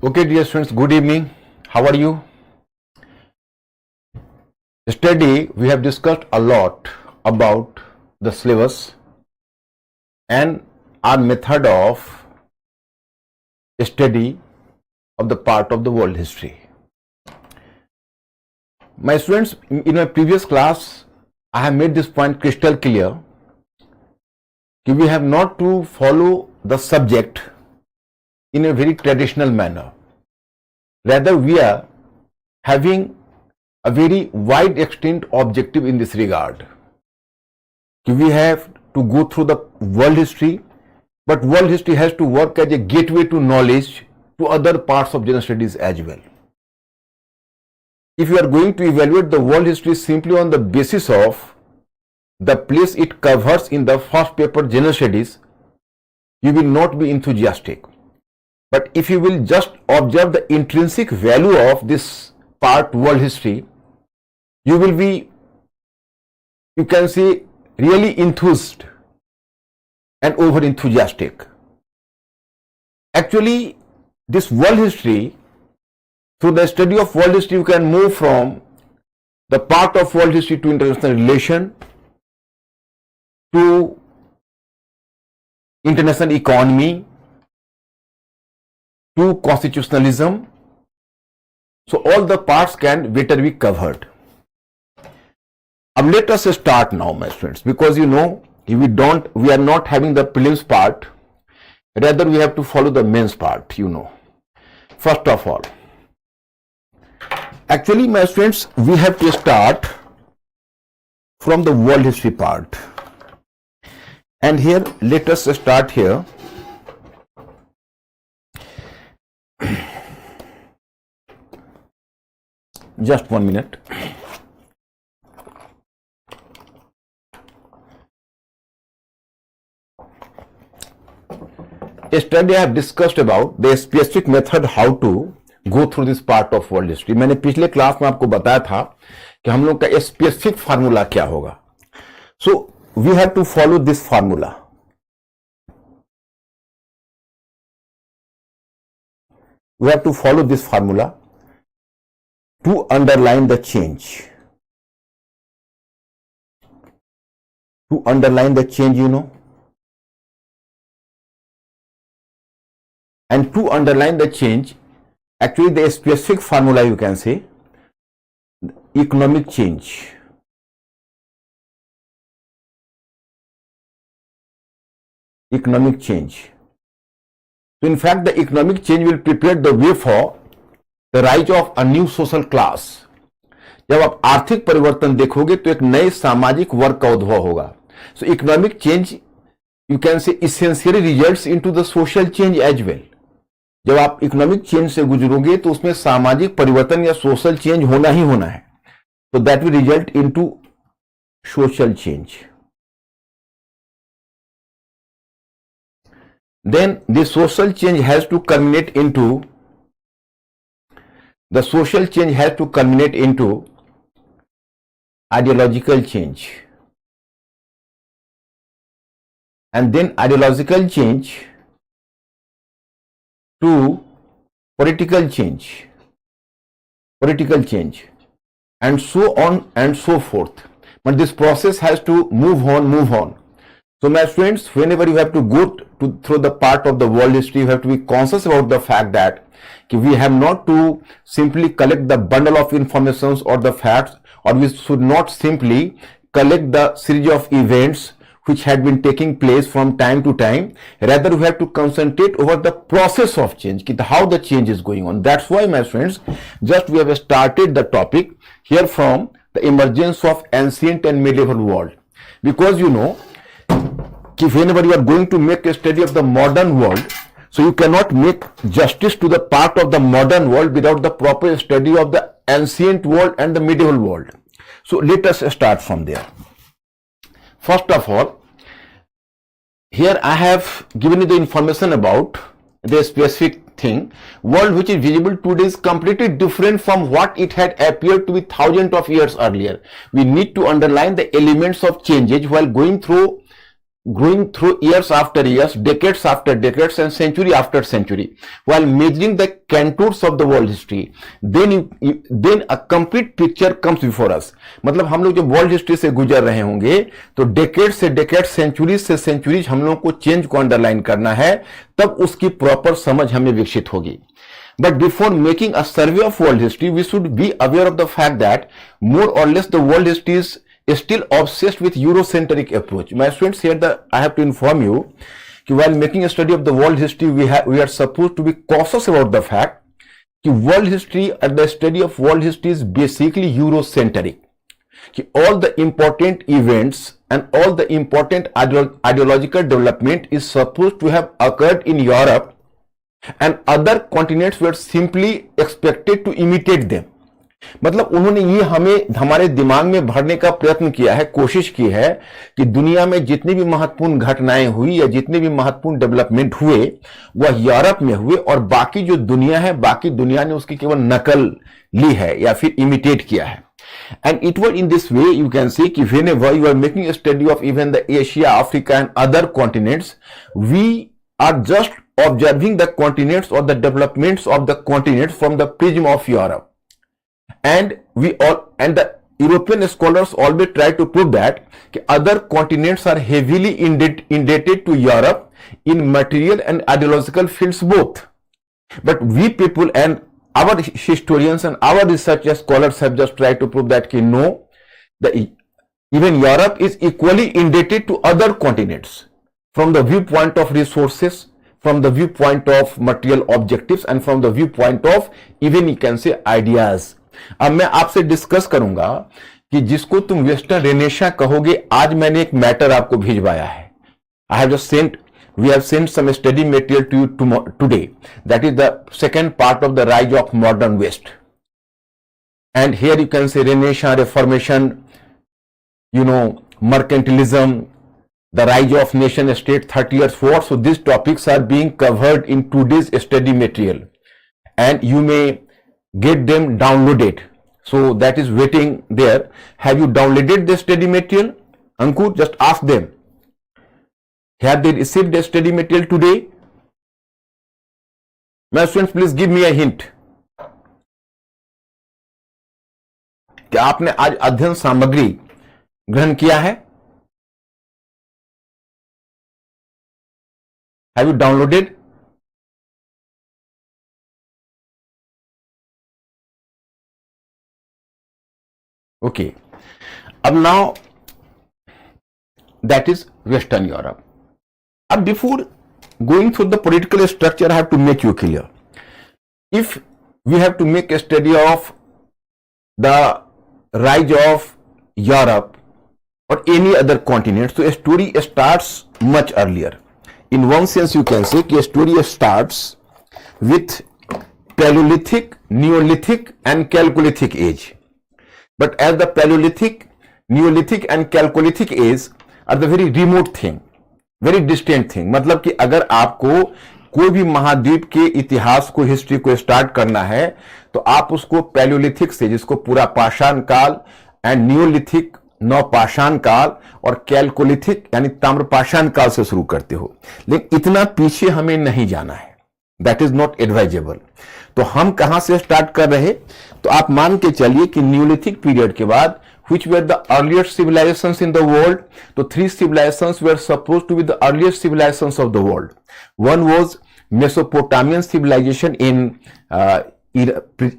Okay, dear students, good evening. How are you? Yesterday, we have discussed a lot about the syllabus and our method of study of the part of the world history. My students, in my previous class, I have made this point crystal clear that we have not to follow the subject in a very traditional manner. Rather, we are having a very wide extent objective in this regard. We have to go through the world history, but world history has to work as a gateway to knowledge to other parts of general studies as well. If you are going to evaluate the world history simply on the basis of the place it covers in the first paper general studies, you will not be enthusiastic. But if you will just observe the intrinsic value of this part world history, you will be, you can say, really enthused and over enthusiastic. Actually, this world history, through the study of world history, you can move from the part of world history to international relation, to international economy, to constitutionalism. So all the parts can better be covered. Now let us start now, my students, because you know, if we are not having the prelims part, rather we have to follow the mains part, you know. First of all, actually, my students, we have to start from the world history part. And here, let us start here. Just 1 minute. Yesterday I have discussed about the specific method how to go through this part of world history. मैंने पिछले class में आपको बताया था कि हम लोग का स्पेसिफिक फार्मूला क्या होगा. So we have to follow this formula. We have to follow this formula to underline the change. To underline the change, you know. And to underline the change, actually the specific formula you can say, economic change. Economic change. So in fact, the economic change will prepare the way for the rise of a new social class. जब आप आर्थिक परिवर्तन देखोगे तो एक नए सामाजिक वर्ग का उद्भव होगा. So economic change, you can say, essentially results into the social change as well. जब आप इकोनॉमिक चेंज से गुजरोगे तो उसमें सामाजिक परिवर्तन या सोशल चेंज होना ही होना है. तो that will result into social change. Then the social change has to culminate into ideological change, and then ideological change to political change, and so on and so forth. But this process has to move on. So my friends, whenever you have to go through the part of the world history, you have to be conscious about the fact that we have not to simply collect the bundle of informations or the facts, or we should not simply collect the series of events which had been taking place from time to time. Rather, we have to concentrate over the process of change, how the change is going on. That's why, my friends, just we have started the topic here from the emergence of ancient and medieval world. Because you know, whenever you are going to make a study of the modern world, so you cannot make justice to the part of the modern world without the proper study of the ancient world and the medieval world. So let us start from there. First of all, here I have given you the information about the specific thing. World which is visible today is completely different from what it had appeared to be thousands of years earlier. We need to underline the elements of changes while going through growing through years after years, decades after decades, and century after century, while measuring the contours of the world history, then a complete picture comes before us. मतलब हम लोग जब world history से गुजर रहे होंगे तो decade से डेकेड, सेंचुरी से सेंचुरीज हम लोगों को चेंज को अंडरलाइन करना है, तब उसकी प्रॉपर समझ हमें विकसित होगी. But before making a survey of world history, we should be aware of the fact that more or less the world history is still obsessed with Eurocentric approach. My students, here I have to inform you that while making a study of the world history, we are supposed to be cautious about the fact that world history, and the study of world history is basically Eurocentric. All the important events and all the important ideological development is supposed to have occurred in Europe, and other continents were simply expected to imitate them. मतलब उन्होंने ये हमें हमारे दिमाग में भरने का प्रयत्न किया है, कोशिश की है कि दुनिया में जितनी भी महत्वपूर्ण घटनाएं हुई या जितने भी महत्वपूर्ण डेवलपमेंट हुए वह यूरोप में हुए, और बाकी जो दुनिया है, बाकी दुनिया ने उसकी केवल नकल ली है या फिर इमिटेट किया है. And it was in this way you can see कि whenever you are making a study of even the Asia, Africa and other continents, we are just observing the continents or the developments of the continents from the prism of Europe. And the European scholars always try to prove that other continents are heavily indebted to Europe in material and ideological fields both. But we people and our historians and our research scholars have just tried to prove that no, even Europe is equally indebted to other continents from the viewpoint of resources, from the viewpoint of material objectives, and from the viewpoint of even you can say ideas. अब मैं आपसे discuss करूंगा कि जिसको तुम western Renaissance कहोगे, आज मैंने एक मैटर आपको भिजवाया है. I have just sent, we have sent some study material to you today, that is the second part of the rise of modern West. And here you can say renaissance, reformation, you know, mercantilism, the rise of nation state 30 years forward. So these topics are being covered in today's study material, and you may get them downloaded. So that is waiting there. Have you downloaded the study material? Ankur, just ask them. Have they received the study material today? My students, please give me a hint. क्या आपने आज अध्ययन सामग्री ग्रहण किया है? Have you downloaded? Okay. अब now that is Western Europe. अब before going through the political structure, I have to make you clear. If we have to make a study of the rise of Europe or any other continent, so a story starts much earlier. In one sense, you can say that a story starts with Paleolithic, Neolithic and Chalcolithic age. But as the Paleolithic, Neolithic and Chalcolithic age are the very remote thing, very distant thing. मतलब कि अगर आपको कोई भी महाद्वीप के इतिहास को, हिस्ट्री को स्टार्ट करना है, तो आप उसको पैलियोलिथिक से, जिसको पूरा पाषाण काल, एंड नियोलिथिक नवपाषाण काल, और कैल्कोलिथिक यानी ताम्रपाषाण काल से शुरू करते हो. लेकिन इतना पीछे हमें नहीं जाना है, दैट इज नॉट एडवाइजेबल. तो हम कहां से स्टार्ट कर रहे? तो आप मान के चलिए कि न्यूलिथिक पीरियड के बाद which were the earliest civilizations in the world. So three civilizations were supposed to be the earliest civilizations of the world. One was Mesopotamian civilization in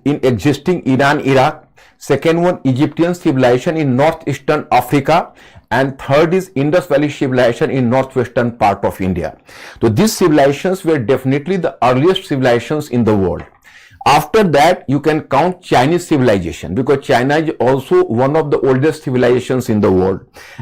existing Iran, Iraq. Second one, Egyptian civilization in northeastern Africa, and third is Indus Valley civilization in northwestern part of India. So these civilizations were definitely the earliest civilizations in the world. After that, you can count Chinese civilization, because China is also one of the oldest civilizations in the world.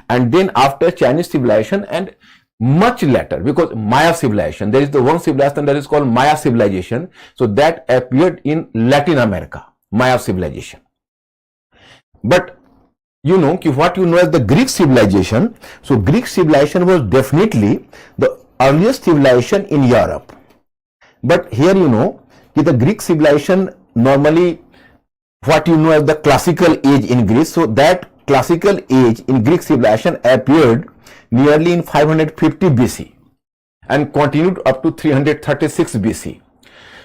And then after Chinese civilization, and much later, because Maya civilization, there is the one civilization that is called Maya civilization. So that appeared in Latin America, Maya civilization. But you know what you know as the Greek civilization. So Greek civilization was definitely the earliest civilization in Europe. But here you know the Greek civilization, normally what you know as the classical age in Greece. So that classical age in Greek civilization appeared nearly in 550 BC and continued up to 336 BC.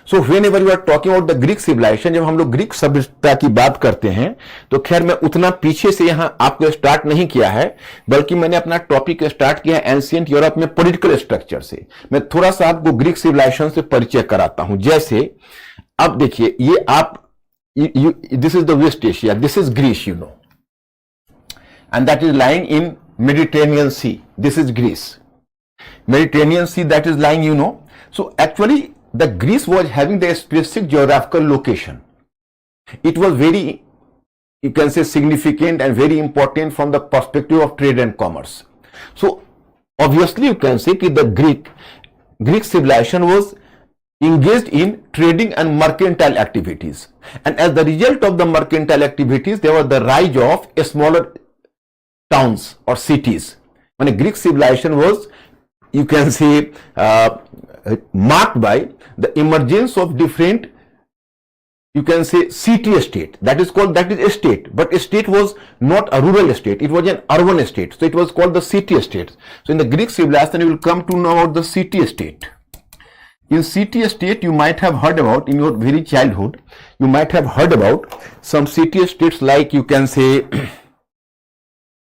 So whenever you are talking about the Greek civilization, जब हम लोग Greek सभ्यता की बात करते हैं तो खैर मैं उतना पीछे से यहां आपको स्टार्ट नहीं किया है, बल्कि मैंने अपना टॉपिक स्टार्ट किया है एंशिएंट यूरोप में पॉलिटिकल स्ट्रक्चर से। मैं थोड़ा सा आपको ग्रीक सिविलाइजेशन से परिचय कराता हूं। जैसे अब देखिए, ये आप this is the West Asia, this is Greece, you know, and that is lying in Mediterranean Sea. This is Greece, Mediterranean Sea that is lying, you know. So actually the Greece was having the specific geographical location. It was very, you can say, significant and very important from the perspective of trade and commerce. So obviously you can say that the Greek civilization was engaged in trading and mercantile activities, and as the result of the mercantile activities there was the rise of smaller towns or cities. When a Greek civilization was, you can say, marked by the emergence of different, you can say, city state. That is a state, but a state was not a rural state, it was an urban state, so it was called the city states. So in the Greek civilization you will come to know about the city state. In city state you might have heard about, in your very childhood you might have heard about some city states like, you can say,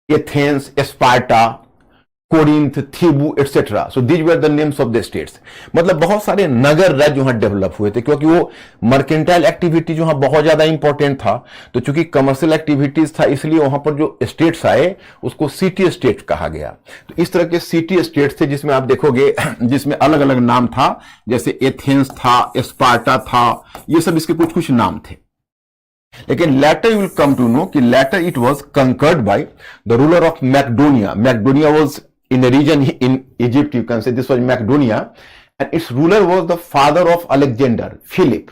Athens, Sparta, Corinth, Thebes etcetera. So these were the names of the states. मतलब बहुत सारे नगर राज्य वहां develop हुए थे, क्योंकि वो mercantile activity जो वहां बहुत ज्यादा इंपॉर्टेंट था, तो चूंकि कमर्शियल एक्टिविटीज था इसलिए वहां पर जो स्टेट्स आए उसको सिटी स्टेट कहा गया. तो इस तरह के सिटी स्टेट्स थे जिसमें आप देखोगे जिसमें अलग अलग नाम था, जैसे एथेंस था, स्पार्टा था, ये सब इसके कुछ कुछ नाम थे. लेकिन later you will come to know कि later it was conquered by the ruler of Macedonia. Macedonia was in a region in Egypt, you can say this was Macedonia, and its ruler was the father of Alexander, Philip.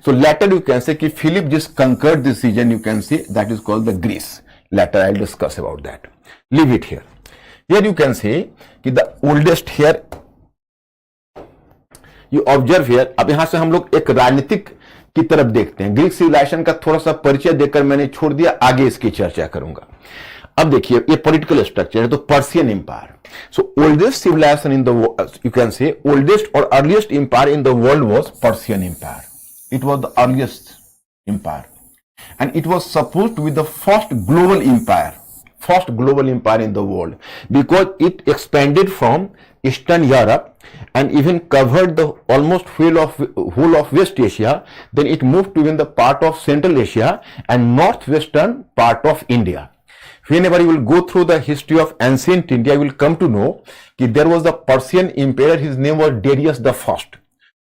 So later you can say that Philip just conquered this region, you can say that is called the Greece. Later I'll discuss about that. Leave it here. Here you can say that the oldest here, you observe here. अब यहां से हम लोग एक राजनीतिक की तरफ देखते हैं. ग्रीक सिविलाइजेशन का थोड़ा सा परिचय देकर मैंने छोड़ दिया, आगे इसकी चर्चा करूंगा. अब देखिए ये पॉलिटिकल स्ट्रक्चर है, तो Persian empire. So oldest civilization in the, you can say oldest और earliest empire in the world was Persian empire. It was the earliest empire and it was supposed to be the first global empire in the world, because it expanded from Eastern Europe and even covered the almost whole of West Asia. Then it moved to even the part of Central Asia and northwestern part of India. Whenever you will go through the history of ancient India, you will come to know that there was the Persian emperor. His name was Darius the First.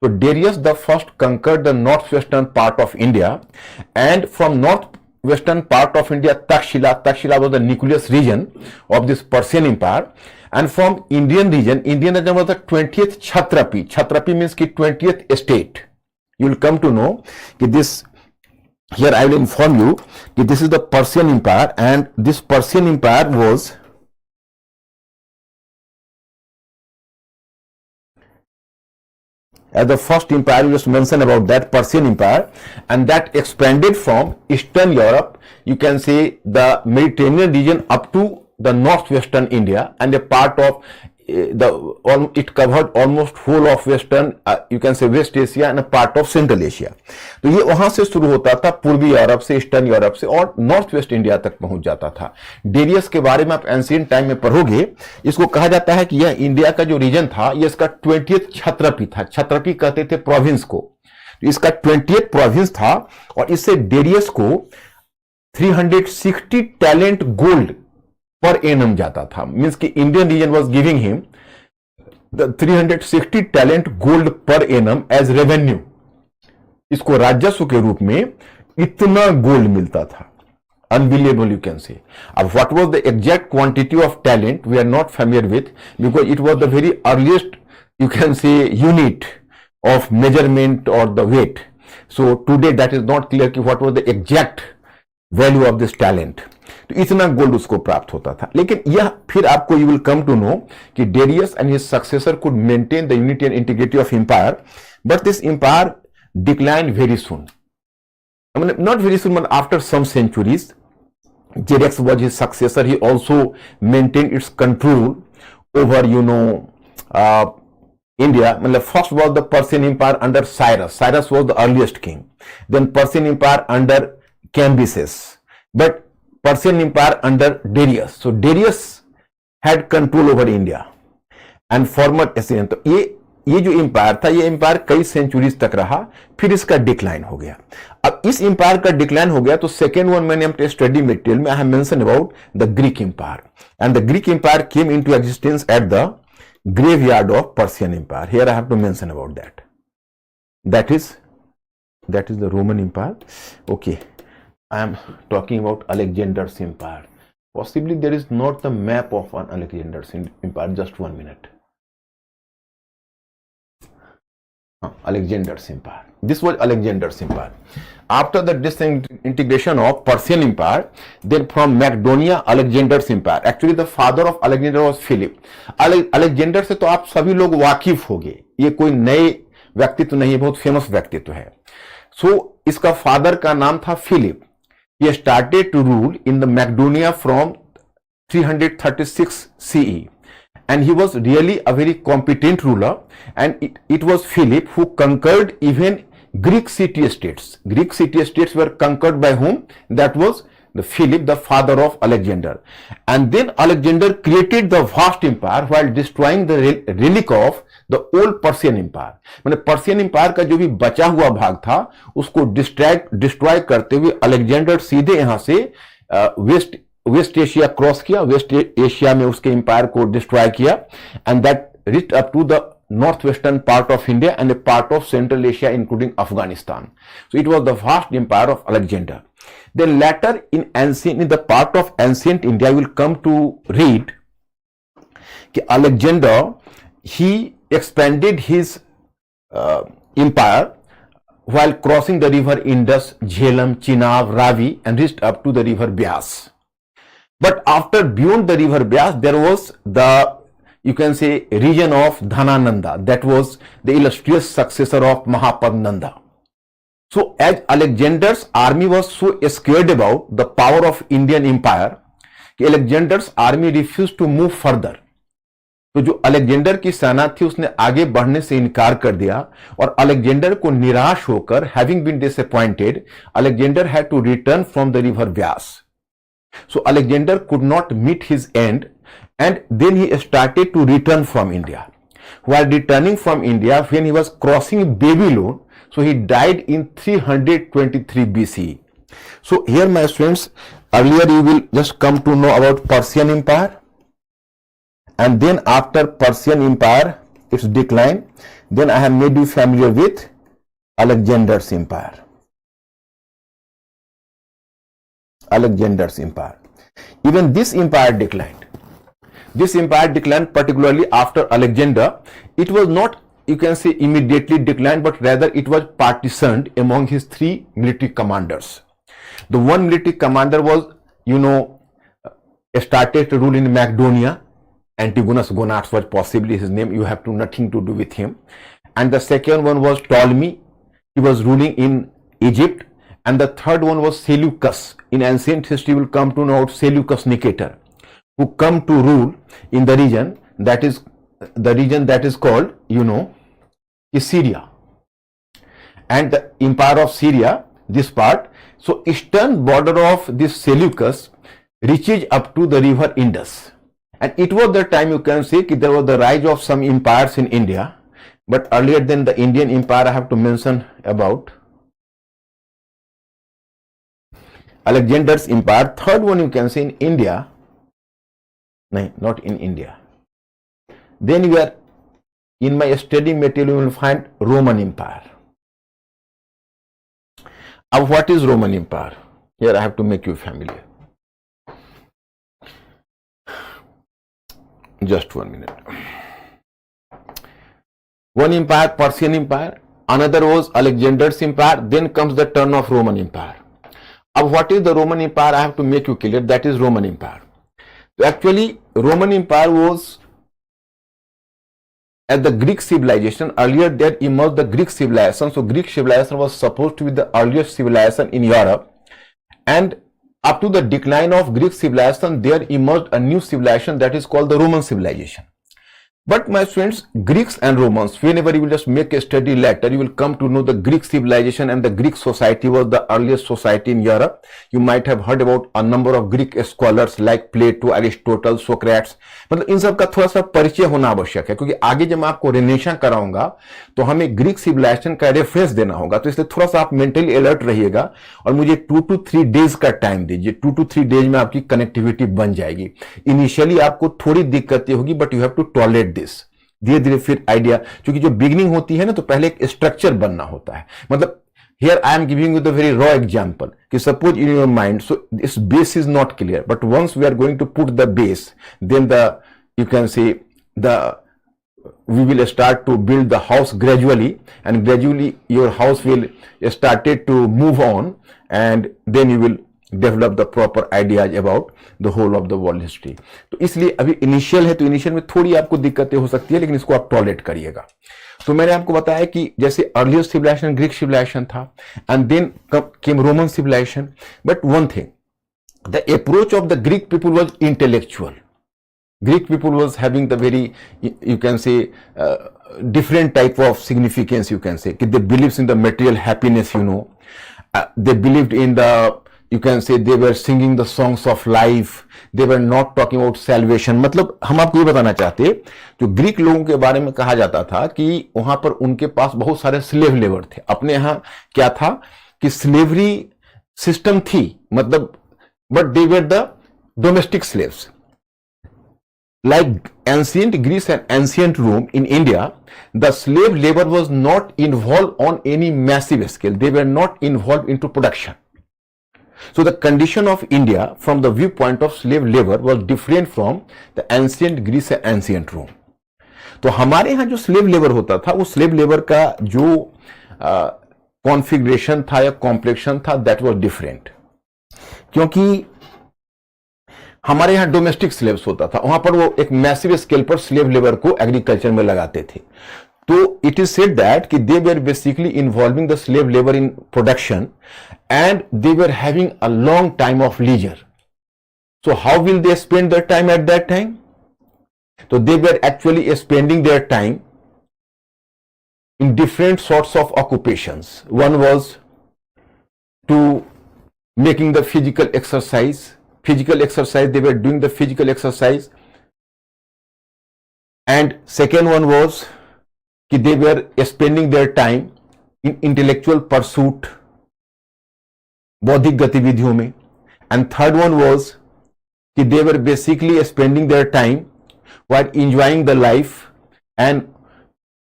So Darius the First conquered the northwestern part of India, and from northwestern part of India, Takshila was the nucleus region of this Persian empire, and from Indian region was the 20th Chhatrapi. Chhatrapi means ki 20th state. You will come to know that this. Here I will inform you that this is the Persian Empire, and this Persian Empire was as the first empire. You just mentioned about that Persian Empire, and that expanded from Eastern Europe, you can say the Mediterranean region, up to the northwestern India, and a part of it covered almost whole of western, you can say West Asia, and a part of Central Asia. तो ये वहां से शुरू होता था, पूर्वी Europe से, eastern Europe से, और नॉर्थ वेस्ट इंडिया तक पहुंच जाता था. डेरियस के बारे में आप एंशिएंट टाइम में पढ़ोगे. इसको कहा जाता है कि यह इंडिया का जो रीजन था, ये इसका 20th क्षत्रपी था. क्षत्रपी कहते थे प्रोविंस को. तो इसका 20th प्रोविंस था, और इससे डेरियस को 360 टैलेंट गोल्ड पर एनम जाता था. मींस कि Indian region was giving him the 360 talent gold per annum as revenue. इसको राजस्व के रूप में इतना गोल्ड मिलता था. Unbelievable, you can say. अब what was the exact quantity of talent we are not familiar with, because it was the very earliest, you can say, unit of measurement और the weight. So today that is not clear कि what was the exact value of this talent. तो इतना gold उसको प्राप्त होता था. लेकिन यह फिर आपको, you will come to know कि Darius and his successor could maintain the unity and integrity of empire, but this empire decline very soon. Not very soon, but after some centuries Jerex was his successor. He also maintained its control over, India. First was the Persian Empire under Cyrus. Cyrus was the earliest king. Then Persian Empire under Cambyses. But Persian Empire under Darius. So Darius had control over India. And former Assyrian. तो ये जो empire था, ये empire कई centuries तक रहा, फिर इसका डिक्लाइन हो गया. अब इस एम्पायर का डिक्लाइन हो गया तो सेकेंड वन मैंने अपने स्टडी मटेरियल में I have mention about the Greek empire. And the Greek empire came into existence at the graveyard of Persian Empire. Here I have to mention about that. That is the Roman Empire. Okay, I am talking about Alexander's Empire. Possibly there is not the map of an Alexander's Empire. Just 1 minute. Alexander's Empire. This was Alexander's Empire. After the disintegration of Persian Empire, then from Macedonia, Alexander's Empire. Actually, the father of Alexander was Philip. Alexander से तो आप सभी लोग वाकिफ होंगे. ये कोई नए व्यक्तित्व नहीं है, बहुत फेमस व्यक्तित्व है. इसका फादर का नाम था Philip. He started to rule in the Macedonia from 336 CE. And he was really a very competent ruler, and it was Philip who conquered even Greek city-states. Greek city-states were conquered by whom? That was the Philip, the father of Alexander. And then Alexander created the vast empire while destroying the relic of the old Persian Empire. मैंने Persian empire का जो भी बचा हुआ भाग था उसको destroy करते हुए अलेक्जेंडर सीधे यहां से वेस्ट एशिया क्रॉस किया, वेस्ट एशिया में उसके एम्पायर को डिस्ट्रॉय किया, and that reached up to the northwestern part of India and a part of Central Asia including Afghanistan. So it was the vast empire of Alexander. Then later in the part of ancient India, you will come to read that Alexander, he expanded his empire while crossing the river Indus, Jhelum, Chenab, Ravi, and reached up to the river Byas. But after beyond the river Byas, there was the, you can say, region of Dhanananda. That was the illustrious successor of Mahapadnanda. So as Alexander's army was so scared about the power of Indian empire, Alexander's army refused to move further. तो जो Alexander की सेना थी उसने आगे बढ़ने से इनकार कर दिया, और अलेक्जेंडर को निराश होकर, having been disappointed, Alexander had to return from the river Vyas. So Alexander could not meet his end, and then he started to return from India. While returning from India, when he was crossing Babylon, so he died in 323 BCE. So here, my students, earlier you will just come to know about Persian Empire, and then after Persian Empire, its decline, then I have made you familiar with Alexander's Empire. Alexander's Empire. Even this empire declined. This empire declined particularly after Alexander. It was not, you can say, immediately declined, but rather it was partitioned among his three military commanders. The one military commander was, started to rule in Macedonia. Antigonus Gonatas was possibly his name. You have nothing to do with him. And the second one was Ptolemy. He was ruling in Egypt. And the third one was Seleucus. In ancient history, will come to know about Seleucus Nicator, who come to rule in the region that is called, is Syria. And the empire of Syria, this part, so eastern border of this Seleucus reaches up to the river Indus. And it was the time, you can say, there was the rise of some empires in India. But earlier than the Indian empire, I have to mention about Alexander's empire. Third one, you can say, in India. No, not in India. Then you are, in my study material, you will find Roman Empire. Now, what is Roman Empire? Here I have to make you familiar. Just 1 minute. One empire, Persian Empire. Another was Alexander's Empire. Then comes the turn of Roman Empire. Now, what is the Roman Empire? I have to make you clear. That is Roman Empire. So actually, Roman Empire was at the Greek civilization. Earlier there emerged the Greek civilization. So Greek civilization was supposed to be the earliest civilization in Europe. And up to the decline of Greek civilization, there emerged a new civilization that is called the Roman civilization. But my friends, Greeks and Romans, whenever you will just make a study later, you will come to know the Greek civilization and the Greek society was the earliest society in Europe. You might have heard about a number of Greek scholars like Plato, Aristotle, Socrates. मतलब इन सब का थोड़ा सा परिचय होना आवश्यक है, क्योंकि आगे जब मैं आपको रिनेशन कराऊंगा तो हमें ग्रीक सिविलाइजेशन का रेफरेंस देना होगा, तो इसलिए थोड़ा सा आप मेंटली अलर्ट रहिएगा और मुझे 2 to 3 डेज का टाइम दीजिए। 2 to 3 डेज में आपकी कनेक्टिविटी बन जाएगी। इनिशियली आपको थोड़ी दिक्कतें होगी, but you have to tolerate this. धीरे धीरे फिर आइडिया, क्योंकि जो बिगिनिंग होती है ना, तो पहले एक स्ट्रक्चर बनना होता है। मतलब here I am giving you the very raw example कि suppose in your mind, so this base is not clear, but once we are going to put the base, then you can say we will start to build the house gradually, and gradually your house will started to move on, and then you will develop the proper ideas about the whole of the world history. तो इसलिए अभी initial है, तो initial में थोड़ी आपको दिक्कतें हो सकती है, लेकिन इसको आप टॉलरेट करिएगा। तो मैंने आपको बताया कि जैसे अर्लियर सिविलाइजेशन ग्रीक सिविलाइजेशन था, and then came Roman civilisation. But one thing, the approach of the Greek people was intellectual. Greek people was having the very, you can say, different type of significance, you can say. They believed in the material happiness, you know. They believed in the, you can say, they were singing the songs of life. They were not talking about salvation. मतलब हम आपको ये बताना चाहते, जो Greek लोगों के बारे में कहा जाता था कि वहां पर उनके पास बहुत सारे स्लेव लेबर थे। अपने यहाँ क्या था कि स्लेवरी सिस्टम थी, मतलब, but they were the domestic slaves. Like ancient Greece and ancient Rome, in India, the slave labor was not involved on any massive scale. They were not involved into production. So the condition of India from the viewpoint of slave labor was different from the ancient Greece and ancient Rome. तो हमारे यहाँ जो slave labour होता था, वो slave labour का जो configuration था या कॉम्प्लेक्शन था, दैट वाज डिफरेंट। क्योंकि हमारे यहाँ डोमेस्टिक स्लेव्स होता था, वहां पर वो एक मैसिव स्केल पर स्लेव लेबर को एग्रीकल्चर में लगाते थे। तो इट इज सेड दैट कि they were basically involving the slave labour in production and they were having a long time of leisure. So how will they spend their time at that time? तो they were actually spending their time in different sorts of occupations. One was to making the physical exercise, they were doing the physical exercise, and second one was कि they were spending their time in intellectual pursuit, बौद्धिक गतिविधियों में, and third one was कि they were basically spending their time while enjoying the life and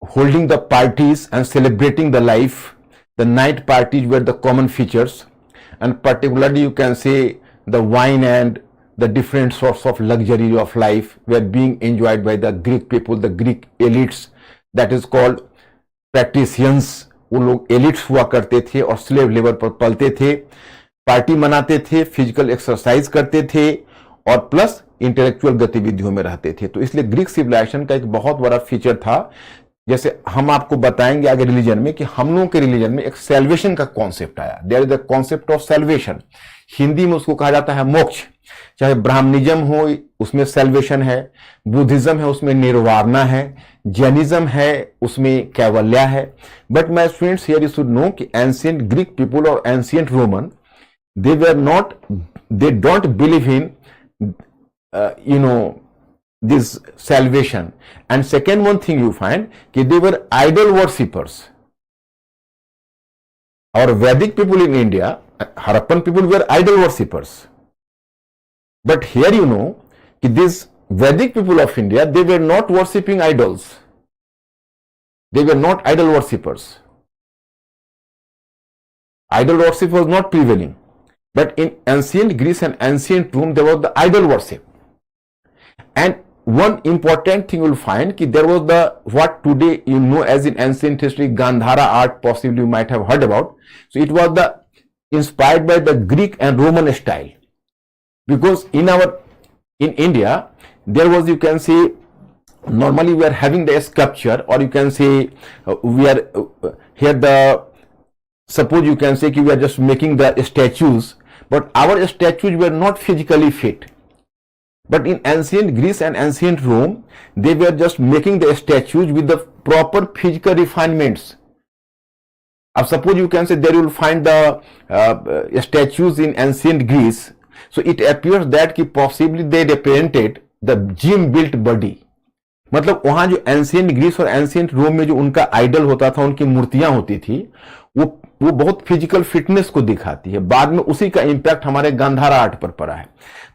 holding the parties and celebrating the life. The night parties were the common features, and particularly you can say the wine and the different sorts of luxury of life were being enjoyed by the Greek people, the Greek elites, that is called patricians. वो लोग elites हुआ करते थे और slave labor पर पलते थे, party मनाते थे, फिजिकल एक्सरसाइज करते थे और प्लस इंटेलेक्चुअल गतिविधियों में रहते थे। तो इसलिए ग्रीक सिविलाइजेशन का एक बहुत बड़ा फीचर था। जैसे हम आपको बताएंगे आगे रिलीजन में कि हम लोगों के रिलीजन में एक सैल्वेशन का कॉन्सेप्ट आया। There is the concept of salvation. Hindi में उसको कहा जाता है मोक्ष। चाहे ब्राह्मणिज्म हो, उसमें सैल्वेशन है, बुद्धिज्म है, उसमें निर्वाणा है, जैनिज्म है, उसमें कैवल्या है। But my students, here you should know कि एंशिएंट ग्रीक पीपल और ancient Roman, they don't believe in this salvation. And second one thing you find that they were idol worshippers. Our Vedic people in India, Harappan people were idol worshippers. But here you know that these Vedic people of India, they were not worshipping idols. They were not idol worshippers. Idol worship was not prevailing. But in ancient Greece and ancient Rome, there was the idol worship. And one important thing you will find that there was the what today you know as in ancient history Gandhara art, possibly you might have heard about. So it was the inspired by the Greek and Roman style, because in India there was, you can say, normally we are having the sculpture, or you can say we are here the, suppose you can say we are just making the statues, but our statues were not physically fit. But in ancient Greece and ancient Rome, they were just making the statues with the proper physical refinements. Suppose you can say there you will find the statues in ancient Greece. So it appears that कि possibly they represented the gym built body. मतलब वहां जो ancient Greece और ancient रोम में जो उनका idol होता था, उनकी मूर्तियां होती थी, वो बहुत फिजिकल फिटनेस को दिखाती है. बाद में उसी का इंपैक्ट हमारे गांधार आर्ट पर पड़ा है.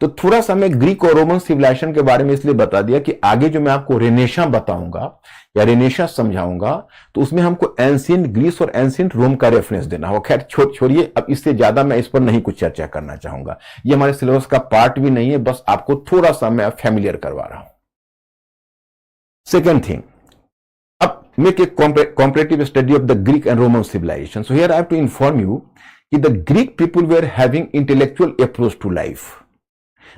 तो थोड़ा सा मैं ग्रीक और रोमन सिविलाइजेशन के बारे में इसलिए बता दिया कि आगे जो मैं आपको रेनेसां बताऊंगा या रेनेसां समझाऊंगा, तो उसमें हमको एंशियंट ग्रीस और एंशियंट रोम का रेफरेंस देना होगा. खैर छोड़िए, अब इससे ज्यादा मैं इस पर नहीं कुछ चर्चा करना चाहूंगा. ये हमारे सिलेबस का पार्ट भी नहीं है, बस आपको थोड़ा सा मैं फैमिलियर करवा रहा हूं. Second thing, make a comparative study of the Greek and Roman civilization. So here I have to inform you that the Greek people were having intellectual approach to life,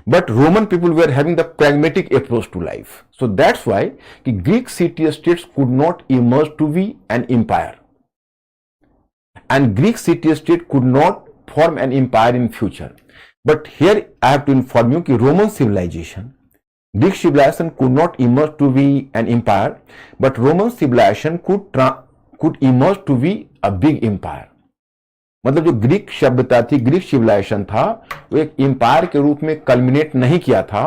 but Roman people were having the pragmatic approach to life. So that's why the Greek city-states could not emerge to be an empire, and Greek city-state could not form an empire in future. But here I have to inform you that Roman civilization, Greek civilization could not emerge to be an empire, but Roman civilization could emerge to be a big empire. मतलब जो Greek सभ्यता थी, Greek civilisation था, वो एक empire के रूप में कल्मिनेट नहीं किया था,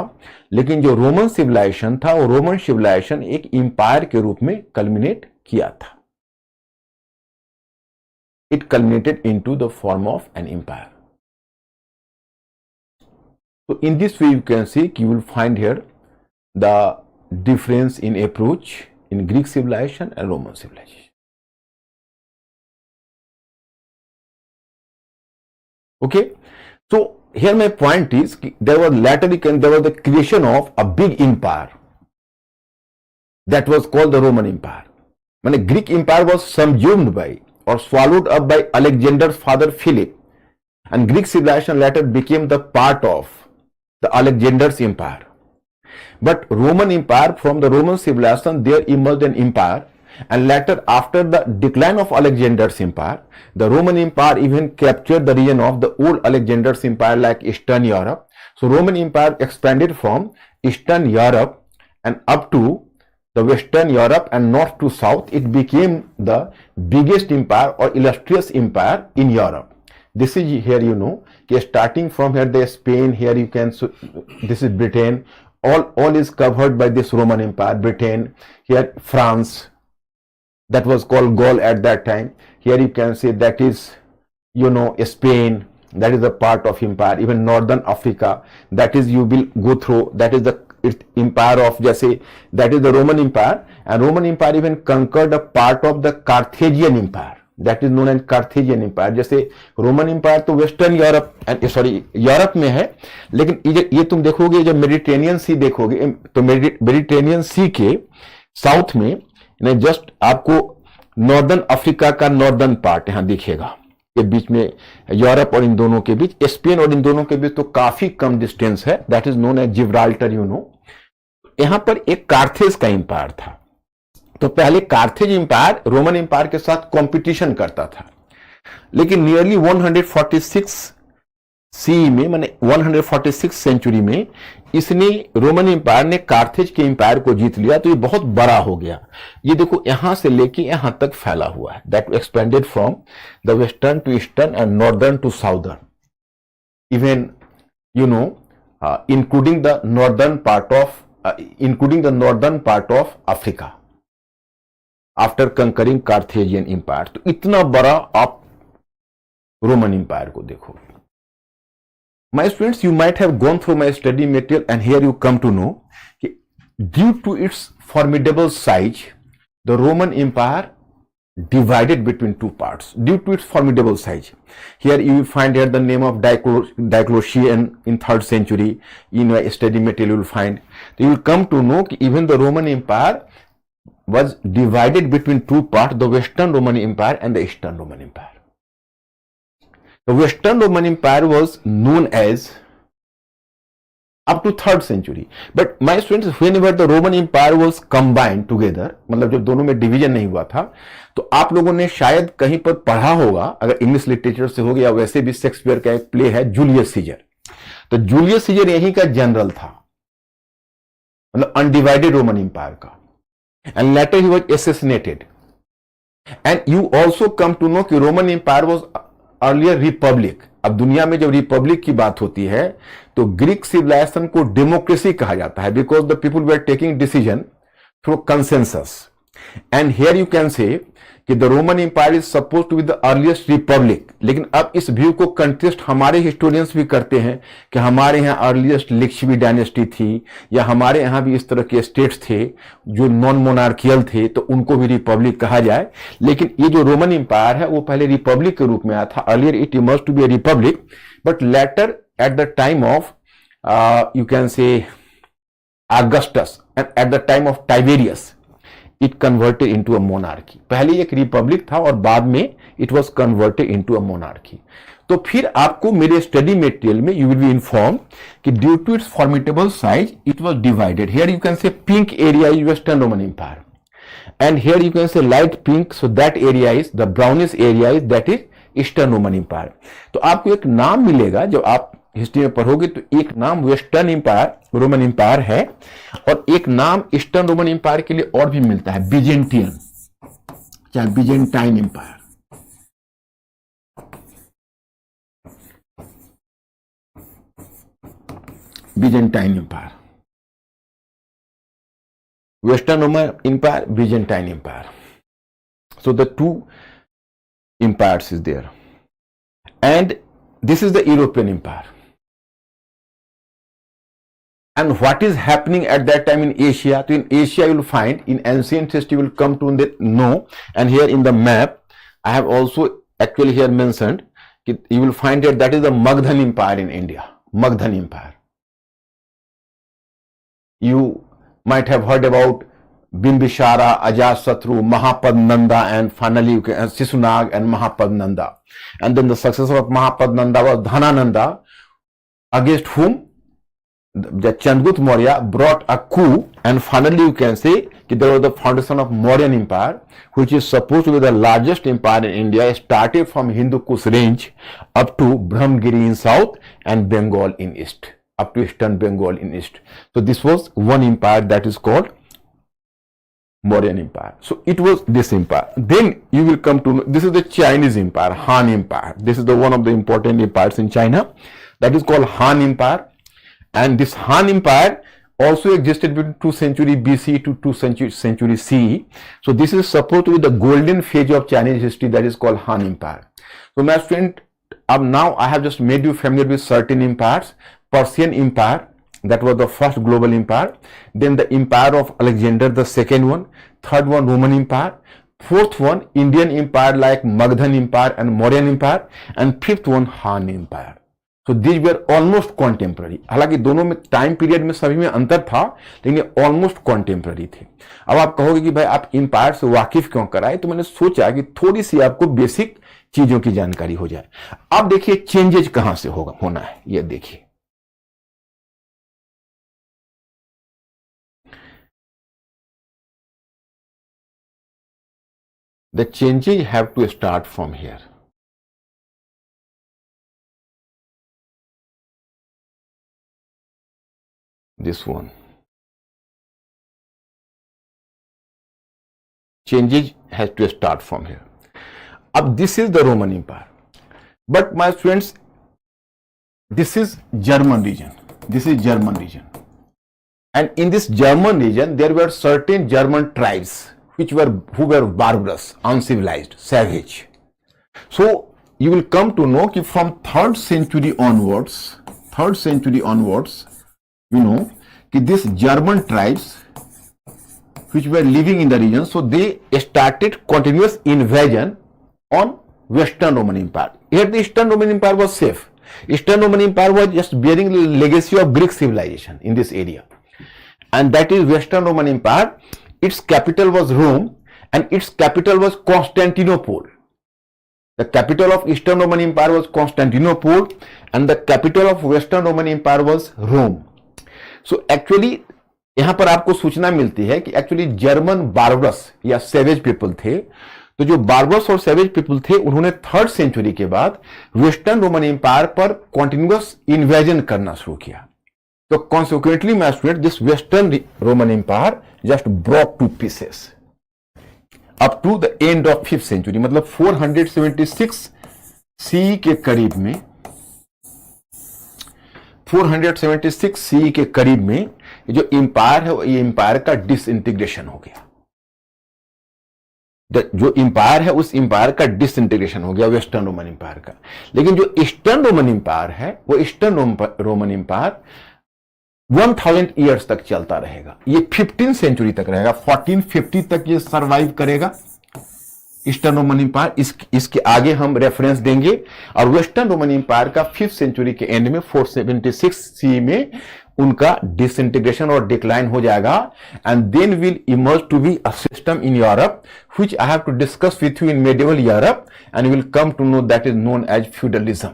लेकिन जो रोमन सिविलाइजेशन था, वो रोमन सिविलाइजेशन एक एम्पायर के रूप में कल्मिनेट किया था. It culminated into the form of an empire. So in this way you can see, you will find here the difference in approach in Greek civilization and Roman civilization. Okay, so here my point is there was the creation of a big empire that was called the Roman Empire. When a Greek empire was subsumed by or swallowed up by Alexander's father Philip, and Greek civilization later became the part of the Alexander's empire. But Roman Empire, from the Roman civilization, there emerged an empire, and later after the decline of Alexander's empire, the Roman Empire even captured the region of the old Alexander's empire like Eastern Europe. So Roman Empire expanded from Eastern Europe and up to the Western Europe and north to south. It became the biggest empire or illustrious empire in Europe. This is here, you know, starting from here the Spain, here you can, this is Britain. All is covered by this Roman Empire. Britain, here France, that was called Gaul at that time. Here you can see that is, you know, Spain, that is a part of empire. Even Northern Africa, that is, you will go through, that is the empire of, जैसे, that is the Roman Empire. And Roman Empire even conquered a part of the Carthaginian Empire, that is known as Carthaginian Empire. जैसे Roman empire तो western Europe, Europe में है, लेकिन ये तुम देखोगे जब मेडिटेरेनियन सी देखोगे, तो मेडिटेरेनियन सी के साउथ में जस्ट आपको नॉर्दर्न अफ्रीका का नॉर्दर्न पार्ट यहां दिखेगा, के बीच में यूरोप और इन दोनों के बीच, स्पेन और इन दोनों के बीच तो काफी कम डिस्टेंस है, that is known as Gibraltar, you know. यहां पर एक कार्थेज का एम्पायर था. तो पहले कार्थेज एम्पायर रोमन एम्पायर के साथ कंपटीशन करता था, लेकिन नियरली 146 सी में, माने 146 सेंचुरी में इसने, रोमन एम्पायर ने कार्थेज के एम्पायर को जीत लिया. तो ये बहुत बड़ा हो गया. ये देखो यहां से लेके यहां तक फैला हुआ है. That expanded from the western to eastern and northern to southern, even you know including the northern part of Africa after conquering Carthaginian empire. तो इतना बड़ा आप रोमन एम्पायर को देखो. My students, you might have gone through my study material, and here you come to know due to its formidable size, the Roman Empire divided between two parts. Due to its formidable size, here you will find here the name of Diocletian in 3rd century. In my study material you will find. You will come to know even the Roman Empire was divided between two parts, the Western Roman Empire and the Eastern Roman Empire. The Western Roman Empire was known as up to 3rd century. But my students, whenever the Roman Empire was combined together, मतलब जब दोनों में division नहीं हुआ था, तो आप लोगों ने शायद कहीं पर पढ़ा होगा, अगर इंग्लिश लिटरेचर से हो गया, वैसे भी शेक्सपियर का एक प्ले है जूलियस सीजर। तो जूलियस सीजर यहीं का जनरल था, मतलब अनडिवाइडेड रोमन एम्पायर का, and later he was assassinated. And you also come to know कि Roman empire was earlier republic. अब दुनिया में जब रिपब्लिक की बात होती है तो ग्रीक सिविलाइजेशन को डेमोक्रेसी कहा जाता है, because the people were taking decision through consensus. And here you can say कि the Roman empire is suppose to be the earliest republic. लेकिन अब इस व्यू को कंटेस्ट हमारे हिस्टोरियंस भी करते हैं कि हमारे यहाँ अर्लिएस्ट लिक्ष्मी डायनेस्टी थी, या हमारे यहाँ भी इस तरह के स्टेट्स थे जो नॉन मोनार्कियल थे, तो उनको भी रिपब्लिक कहा जाए। लेकिन ये जो रोमन एम्पायर है वो पहले रिपब्लिक के रूप में आया था। Earlier it emerge to be a republic, but later at the time of you can say Augustus and at the time of Tiberius it converted into a monarchy. पहले एक रिपब्लिक था और बाद में it was converted into a monarchy. तो फिर आपको मेरे स्टडी मटेरियल में यू विल बी इन्फॉर्म कि due to its formidable size it was divided. Here you can say pink area is western Roman empire and here you can say light pink, so that area is the brownish area is that is eastern Roman empire. तो आपको एक नाम मिलेगा जब आप history में पढ़ोगे, तो एक नाम वेस्टर्न एम्पायर रोमन एम्पायर है और एक नाम ईस्टर्न रोमन एम्पायर के लिए और भी मिलता है, बिजेंटियन, चाहे Byzantine empire. Byzantine empire, western Roman empire, Byzantine empire. So the two empires is there, and this is the European empire. And what is happening at that time in Asia? So in Asia you will find, in ancient history you will come to know, and here in the map I have also actually here mentioned, you will find that is the Magdhan Empire in India. Magdhan Empire. You might have heard about Bimbisara, Ajasatru, Mahapadnanda, and finally Sisunag and Mahapadnanda. And then the successor of Mahapadnanda was Dhanananda, against whom the Chandragupta Maurya brought a coup, and finally you can say that there was the foundation of Mauryan Empire, which is supposed to be the largest empire in India. It started from Hindu Kush range up to Brahmagiri in south and Bengal in east, up to eastern Bengal in east. So this was one empire that is called Mauryan Empire. So it was this empire. Then you will come to know, this is the Chinese Empire, Han Empire. This is the one of the important empires in China, that is called Han Empire. And this Han Empire also existed between 2nd century BC to 2nd century CE. So this is supposed to be the golden phase of Chinese history, that is called Han Empire. So my student, now I have just made you familiar with certain empires. Persian Empire, that was the first global empire. Then the empire of Alexander the second one. Third one, Roman Empire. Fourth one, Indian empire like Magdhan Empire and Mauryan Empire. And fifth one, Han Empire. So these were almost contemporary. हालांकि दोनों में time period में सभी में अंतर था, लेकिन almost contemporary थे। अब आप कहोगे कि भाई आप एम्पायर से वाकिफ क्यों कराए, तो मैंने सोचा कि थोड़ी सी आपको बेसिक चीजों की जानकारी हो जाए। अब देखिए चेंजेज कहां से होना है, ये देखिए। The changes have to start from here. This one. Changes has to start from here. अब this is the Roman Empire. But my students, this is German region. This is German region. And in this German region, there were certain German tribes who were barbarous, uncivilized, savage. So you will come to know that from 3rd century onwards, you know, that these German tribes which were living in the region, so they started continuous invasion on Western Roman Empire. Here the Eastern Roman Empire was safe. Eastern Roman Empire was just bearing the legacy of Greek civilization in this area. And that is Western Roman Empire. Its capital was Rome and its capital was Constantinople. The capital of Eastern Roman Empire was Constantinople and the capital of Western Roman Empire was Rome. So actually यहां पर आपको सूचना मिलती है कि actually German बार्बरस या savage people थे, तो जो बार्बरस और सेवेज पीपल थे उन्होंने 3rd सेंचुरी के बाद वेस्टर्न रोमन एम्पायर पर कॉन्टिन्यूअस इन्वेजन करना शुरू किया। तो consequently my student, this western Roman empire just broke to pieces up to the end of 5th century, मतलब 476 सी के करीब में, 476 सी के करीब में जो एम्पायर है ये एम्पायर का डिसइंटीग्रेशन हो गया। जो एम्पायर है उस एम्पायर का डिसइंटीग्रेशन हो गया, वेस्टर्न रोमन एम्पायर का। लेकिन जो ईस्टर्न रोमन एम्पायर है वो ईस्टर्न रोमन एम्पायर 1000 ईयर्स तक चलता रहेगा। ये 15th सेंचुरी तक रहेगा, 1450 तक ये सरवाइव करेगा ईस्टर्न रोमन एम्पायर। इसके आगे हम रेफरेंस देंगे। और वेस्टर्न रोमन एम्पायर का 5th सेंचुरी के एंड में 476 सी में उनका डिसइंटीग्रेशन और डिक्लाइन हो जाएगा। And then will emerge to be a system in Europe which I have to discuss with you in medieval Europe and will come to know that is known as feudalism.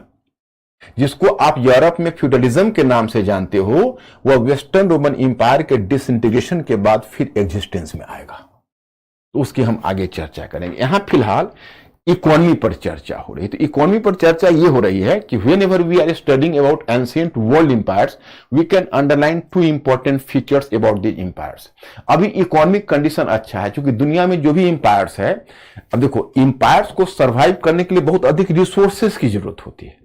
जिसको आप Europe में feudalism के नाम से जानते हो, वह western Roman empire के डिसइंटीग्रेशन के बाद फिर एग्जिस्टेंस में आएगा। तो उसकी हम आगे चर्चा करेंगे। यहां फिलहाल इकोनॉमी पर चर्चा हो रही है। तो इकोनॉमी पर चर्चा ये हो रही है कि whenever we are studying about ancient world empires we can underline 2 important features about these empires. अभी इकोनॉमिक कंडीशन अच्छा है, क्योंकि दुनिया में जो भी एम्पायर्स है, अब देखो एम्पायर्स को सर्वाइव करने के लिए बहुत अधिक रिसोर्सेस की जरूरत होती है।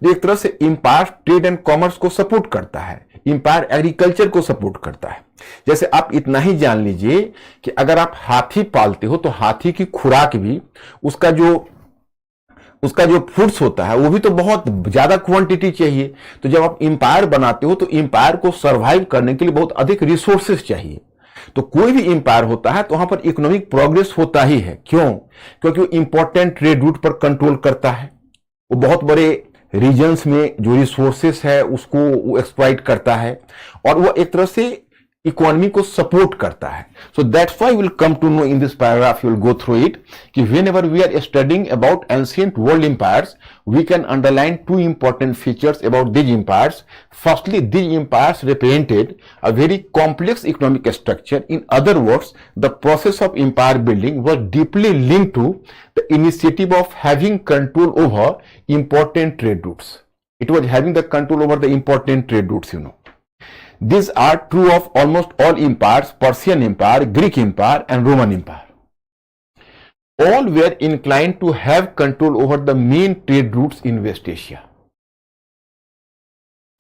तो एक तरह से एम्पायर ट्रेड एंड कॉमर्स को सपोर्ट करता है, एम्पायर एग्रीकल्चर को सपोर्ट करता है। जैसे आप इतना ही जान लीजिए कि अगर आप हाथी पालते हो तो हाथी की खुराक भी, उसका जो फूड्स होता है वो भी तो बहुत ज्यादा क्वांटिटी चाहिए। तो जब आप एम्पायर बनाते हो तो एम्पायर को सर्वाइव करने के लिए बहुत अधिक रिसोर्सेस चाहिए। तो कोई भी एम्पायर होता है तो वहां पर इकोनॉमिक प्रोग्रेस होता ही है। क्यों? क्योंकि वो इंपॉर्टेंट ट्रेड रूट पर कंट्रोल करता है, वो बहुत बड़े रीजन्स में जो रिसोर्सेस है उसको वो एक्सप्लॉइट करता है, और वो एक तरह से इकोनॉमी को सपोर्ट करता है। So that's why will come to know in this paragraph, you will go through it, कि whenever we are studying about ancient world empires we can underline 2 important features about these empires. Firstly, these empires represented a very complex economic structure. In other words, the process of empire building was deeply linked to the initiative of having control over important trade routes. It was having the control over the important trade routes, you know. These are true of almost all empires: Persian Empire, Greek Empire, and Roman Empire. All were inclined to have control over the main trade routes in West Asia,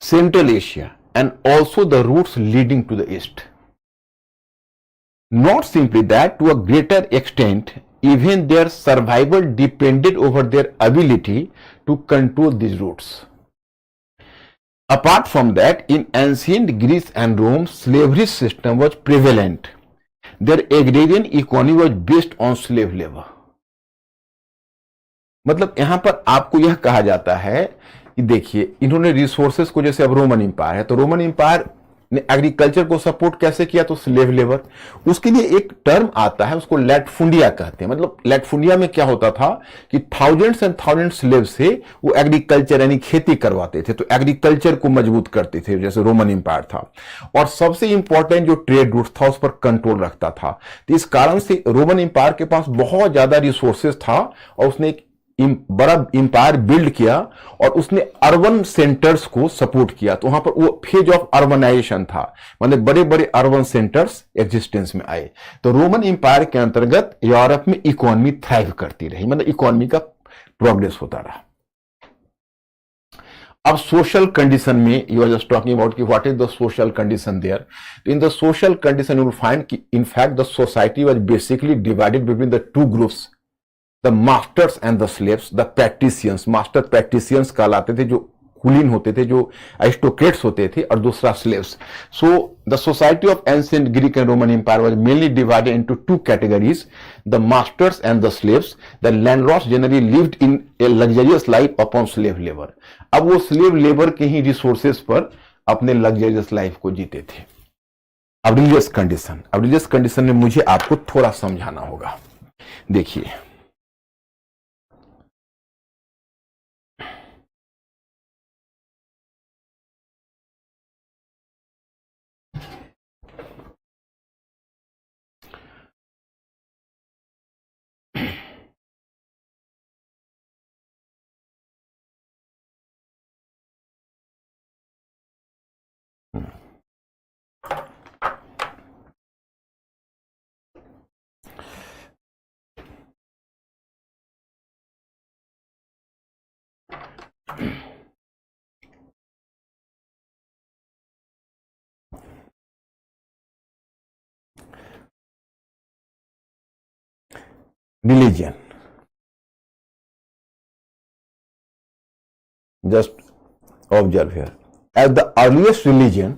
Central Asia, and also the routes leading to the East. Not simply that, to a greater extent, even their survival depended over their ability to control these routes. Apart from that, in ancient Greece and Rome, slavery system was prevalent. Their agrarian economy was based on slave labor. मतलब यहां पर आपको यह कहा जाता है कि देखिए, इन्होंने रिसोर्सेस को, जैसे अब रोमन एम्पायर है तो रोमन एम्पायर ने एग्रीकल्चर को सपोर्ट कैसे किया? तो स्लेव लेबर। उसके लिए एक टर्म आता है, उसको लैटफुंडिया कहते हैं। मतलब लैटफुंडिया में क्या होता था कि थाउजेंड्स एंड थाउजेंड स्लेव से वो एग्रीकल्चर यानी खेती करवाते थे, तो एग्रीकल्चर को मजबूत करते थे, जैसे रोमन एम्पायर था। और सबसे इंपॉर्टेंट जो ट्रेड रूट था उस पर कंट्रोल रखता था। तो इस कारण से रोमन एम्पायर के पास बहुत ज्यादा रिसोर्सेस था, और उसने एक बड़ा एम्पायर बिल्ड किया, और उसने अर्बन सेंटर्स को सपोर्ट किया। तो वहां पर वो फेज ऑफ अर्बनाइजेशन था, मतलब बड़े बड़े अर्बन सेंटर्स एग्जिस्टेंस में आए। तो रोमन एम्पायर के अंतर्गत यूरोप में इकोनॉमी थ्राइव करती रही, मतलब इकोनॉमी का प्रोग्रेस होता रहा। अब सोशल कंडीशन में you are just talking about कि what is the social condition there. In the social condition you will find कि in fact the society was basically divided between the 2 groups, the masters and the slaves. The practitioners, master practitioners कहलाते थे, जो कुलीन होते थे, जो aristocrats होते थे, और दूसरा slaves. So the society of ancient Greek and Roman empire was mainly divided into 2 categories, the masters and the slaves. The landlords generally lived in a luxurious life upon slave labour. अब वो slave labour के ही resources पर अपने luxurious life को जीते थे। अब religious condition में मुझे आपको थोड़ा समझाना होगा। देखिए, religion. Just observe here. As the earliest religion,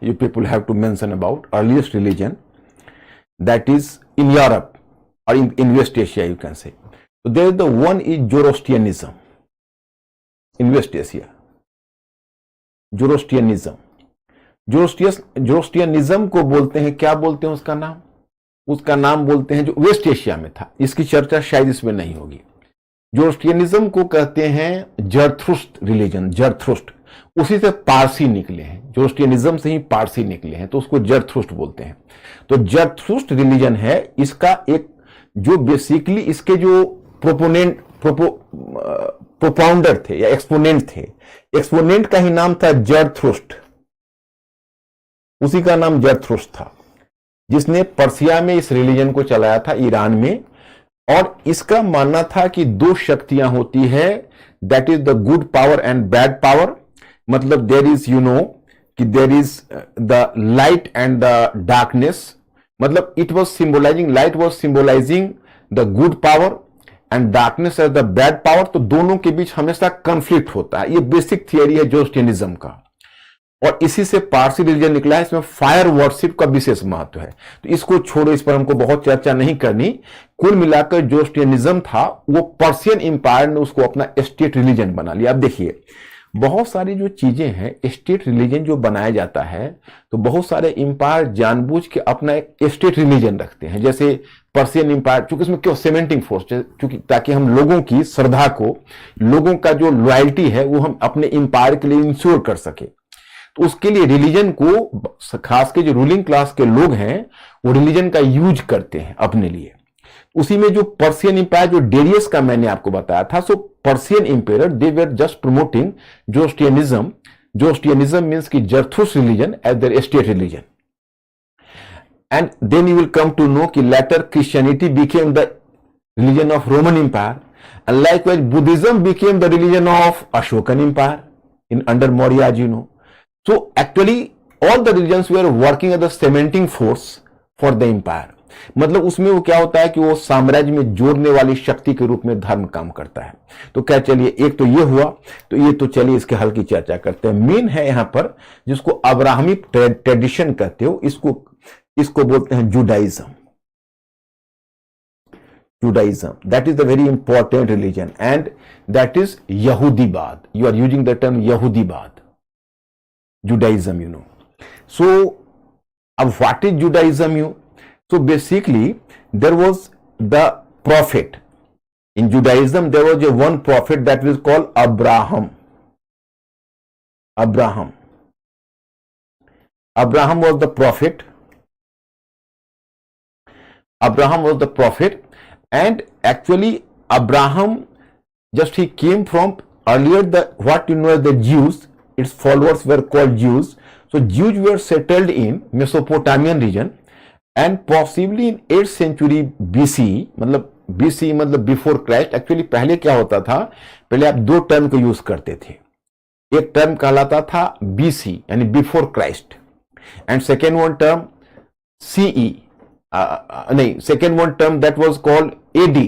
you people have to mention about earliest religion, that is in Europe or in West Asia, you can say. So there is the one is Zoroastrianism in West Asia. Zoroastrianism. जोरोस्ट्रियनिज्म को बोलते हैं, क्या बोलते हैं उसका नाम? उसका नाम बोलते हैं, जो वेस्ट एशिया में था, इसकी चर्चा शायद इसमें नहीं होगी। जोरोस्ट्रियनिज्म को कहते हैं जरथुस्ट्र रिलीजन, जरथुस्ट्र, उसी से पारसी निकले हैं, जोरोस्ट्रियनिज्म से ही पारसी निकले हैं, तो उसको जरथुस्ट्र बोलते हैं। तो जरथुस्ट्र रिलीजन है, इसका एक जो बेसिकली इसके जो प्रोपाउंडर थे या एक्सपोनेंट थे, एक्सपोनेंट का ही नाम था जरथुस्ट्र, उसी का नाम जरथुस्ट्र था, जिसने पर्सिया में इस रिलीजन को चलाया था, ईरान में। और इसका मानना था कि दो शक्तियां होती है, that is the good power and bad power. मतलब देर इज कि there is the light and the darkness, मतलब it was symbolising, light was symbolising the good power and darkness as the bad power. तो दोनों के बीच हमेशा conflict होता है, ये बेसिक थियरी है जोरोस्ट्रियनिज्म का, और इसी से पारसी रिलीजन निकला है। इसमें फायर वर्शिप का विशेष महत्व है, तो इसको छोड़ो, इस पर हमको बहुत चर्चा नहीं करनी। कुल मिलाकर जोरोस्ट्रियनिज्म था, वो पर्शियन इंपायर ने उसको अपना स्टेट रिलीजन बना लिया। अब देखिए, बहुत सारी जो चीजें हैं, स्टेट रिलीजन जो बनाया जाता है, तो बहुत सारे इंपायर जानबूझ के अपना एक स्टेट रिलीजन रखते हैं। जैसे पर्शियन इंपायर, चूंकि इसमें क्यों सेमेंटिंग फोर्स, क्योंकि ताकि हम लोगों की श्रद्धा को, लोगों का जो लॉयल्टी है, वो हम अपने इंपायर के लिए इंश्योर कर सके। तो उसके लिए रिलीजन को, खास के जो रूलिंग क्लास के लोग हैं, वो रिलीजन का यूज करते हैं अपने लिए। उसी में जो पर्शियन इंपायर, जो डेरियस का मैंने आपको बताया था, so Persian empire they were just promoting Zoroastrianism. Zoroastrianism means की Zarathustra religion as their state religion. And then you will come to know कि later Christianity became the religion of Roman empire, and likewise Buddhism became the religion of Ashokan empire in under Mauryas, you know. So actually all the religions were working as the cementing force for the empire. मतलब उसमें वो क्या होता है कि वो साम्राज्य में जोड़ने वाली शक्ति के रूप में धर्म काम करता है। तो क्या, चलिए एक तो ये हुआ, तो ये तो चलिए इसके हल की चर्चा करते हैं। मेन है यहां पर, जिसको अब्राहमिक ट्रेडिशन कहते हो, इसको बोलते हैं Judaism. Judaism, that is the very important religion, and that is यहूदीवाद। You are using the term यहूदीवाद, Judaism, you know. So, what is Judaism? So basically, there was the prophet. In Judaism, there was one prophet that was called Abraham. Abraham was the prophet. Abraham was the prophet, and actually Abraham, just he came from earlier what you know as the Jews. Its followers were called Jews. So Jews were settled in Mesopotamian region, and possibly in 8th century BC, मतलब BC मतलब before Christ. Actually पहले क्या होता था, पहले आप दो term को यूज करते थे। एक टर्म कहलाता था BC यानी before Christ, and second one term CE, नहीं, second one term that was called AD,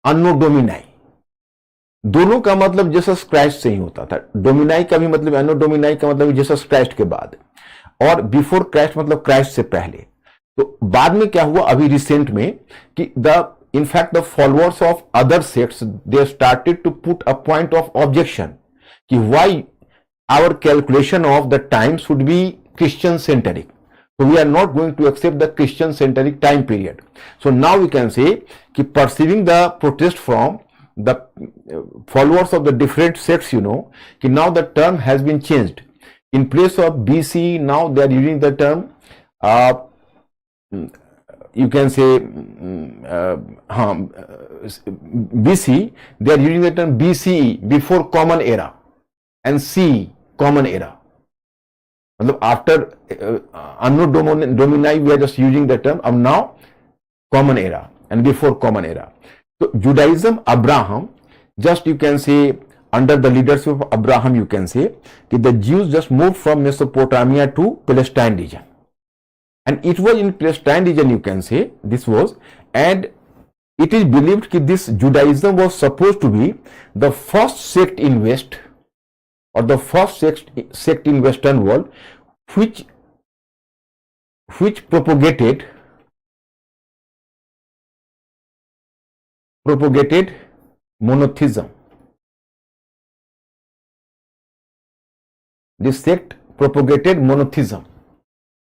अन्नो डोमिनाई। दोनों का मतलब जीसस क्राइस्ट से ही होता था। डोमिनाई का भी मतलब, एनो डोमिनाई का मतलब जीसस क्राइस्ट के बाद, और बिफोर क्राइस्ट मतलब क्राइस्ट से पहले। तो बाद में क्या हुआ अभी रिसेंट में, कि in fact the followers of other sects they started to put a point of objection कि why our calculation of the time should be Christian centric. So we are not going to accept the Christian centric time period. So now we can say कि perceiving the protest from the followers of the different sects, you know, कि now the term has been changed. In place of BC, now they are using the term, you can say BC, they are using the term BCE, before common era, and CE, common era. After anno domini, we are just using the term of now common era and before common era. So Judaism, Abraham, just you can say under the leadership of Abraham, you can say that the Jews just moved from Mesopotamia to Palestine region, and it was in Palestine region, you can say this was, and It is believed that this Judaism was supposed to be the first sect in West, or the first sect in Western world, which propagated monotheism. This sect propagated monotheism.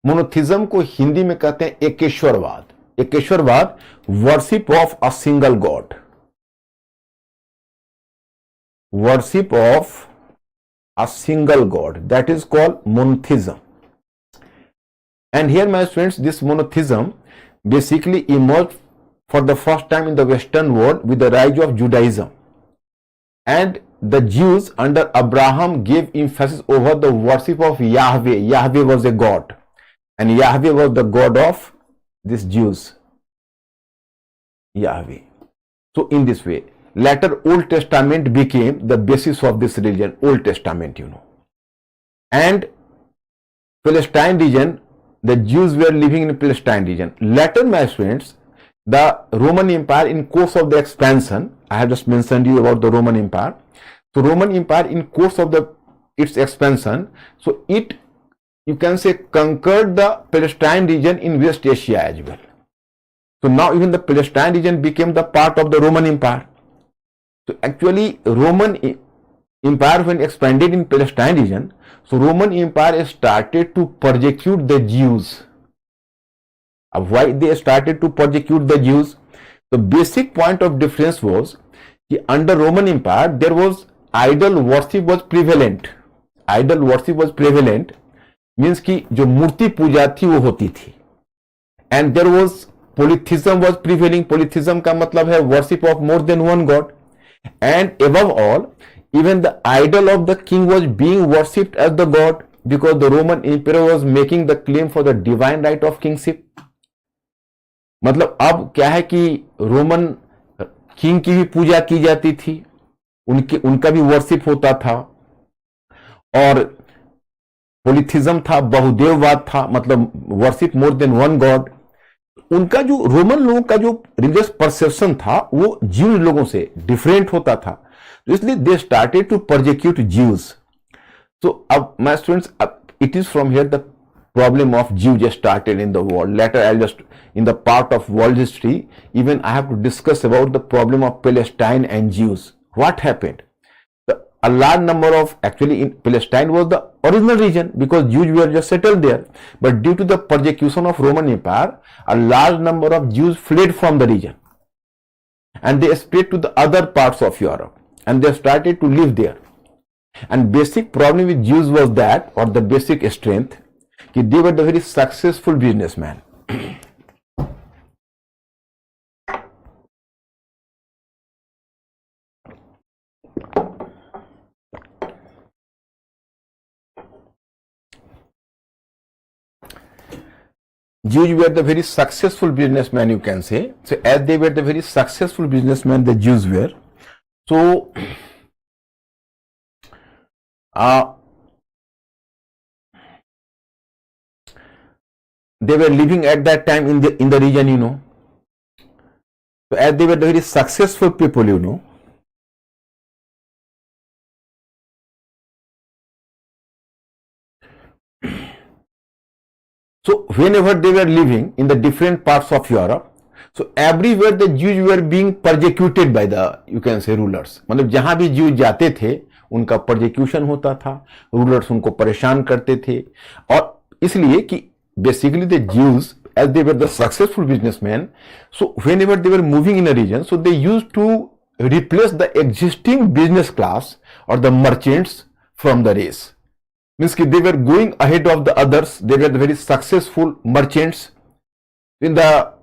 Monotheism को हिंदी में कहते हैं एकेश्वरवाद. एकेश्वरवाद, worship of a single god, worship of a single god, that is called monotheism. And here, my friends, this monotheism basically emerged for the first time in the Western world with the rise of Judaism. And the Jews under Abraham gave emphasis over the worship of Yahweh. Yahweh was a god, and Yahweh was the god of these Jews. Yahweh. So in this way, later Old Testament became the basis of this religion. Old Testament, you know. And Palestine region, the Jews were living in Palestine region. Later, my friends, the Roman Empire, in course of the expansion, I have just mentioned you about the Roman Empire. So Roman Empire, in course of its expansion, so it, you can say, conquered the Palestine region in West Asia as well. So now even the Palestine region became the part of the Roman Empire. So actually Roman Empire, when expanded in Palestine region, so Roman Empire started to persecute the Jews. Why they started to persecute the Jews? The basic point of difference was that under Roman Empire there was idol worship was prevalent. Idol worship was prevalent means कि जो मूर्ति पूजा थी वो होती थी. And there was polytheism was prevailing. Polytheism का मतलब है worship of more than one god. And above all, even the idol of the king was being worshipped as the god, because the Roman emperor was making the claim for the divine right of kingship. मतलब अब क्या है कि Roman king की भी पूजा की जाती थी, उनका भी वर्शिप होता था, और पोलिथिज्म था, बहुदेववाद था, मतलब worship more than one God. उनका जो रोमन लोगों का जो रिलीजियस परसेप्शन था वो ज्यूज लोगों से डिफरेंट होता था, तो इसलिए they started to persecute Jews. So अब my students, it is from here the problem of Jews started in the world. Later I'll just, in the part of world history, even I have to discuss about the problem of Palestine and Jews. What happened? A large number of, actually in Palestine was the original region because Jews were just settled there, but due to the persecution of Roman Empire, a large number of Jews fled from the region and they spread to the other parts of Europe and they started to live there. And basic problem with Jews was that, or the basic strength, they were the very successful businessmen. Jews were the very successful businessmen, you can say. So as they were the very successful businessmen, the Jews were. So they were living at that time in the region, you know. So as they were the very successful people, you know, so whenever they were living in the different parts of Europe, so everywhere the Jews were being persecuted by the, you can say, rulers. मतलब जहां भी Jews जाते थे उनका persecution होता था, rulers उनको परेशान करते थे, और इसलिए कि basically the Jews, as they were the successful businessmen, so whenever they were moving in a region, so they used to replace the existing business class or the merchants from the race. Means they were going ahead of the others. They were the very successful merchants in the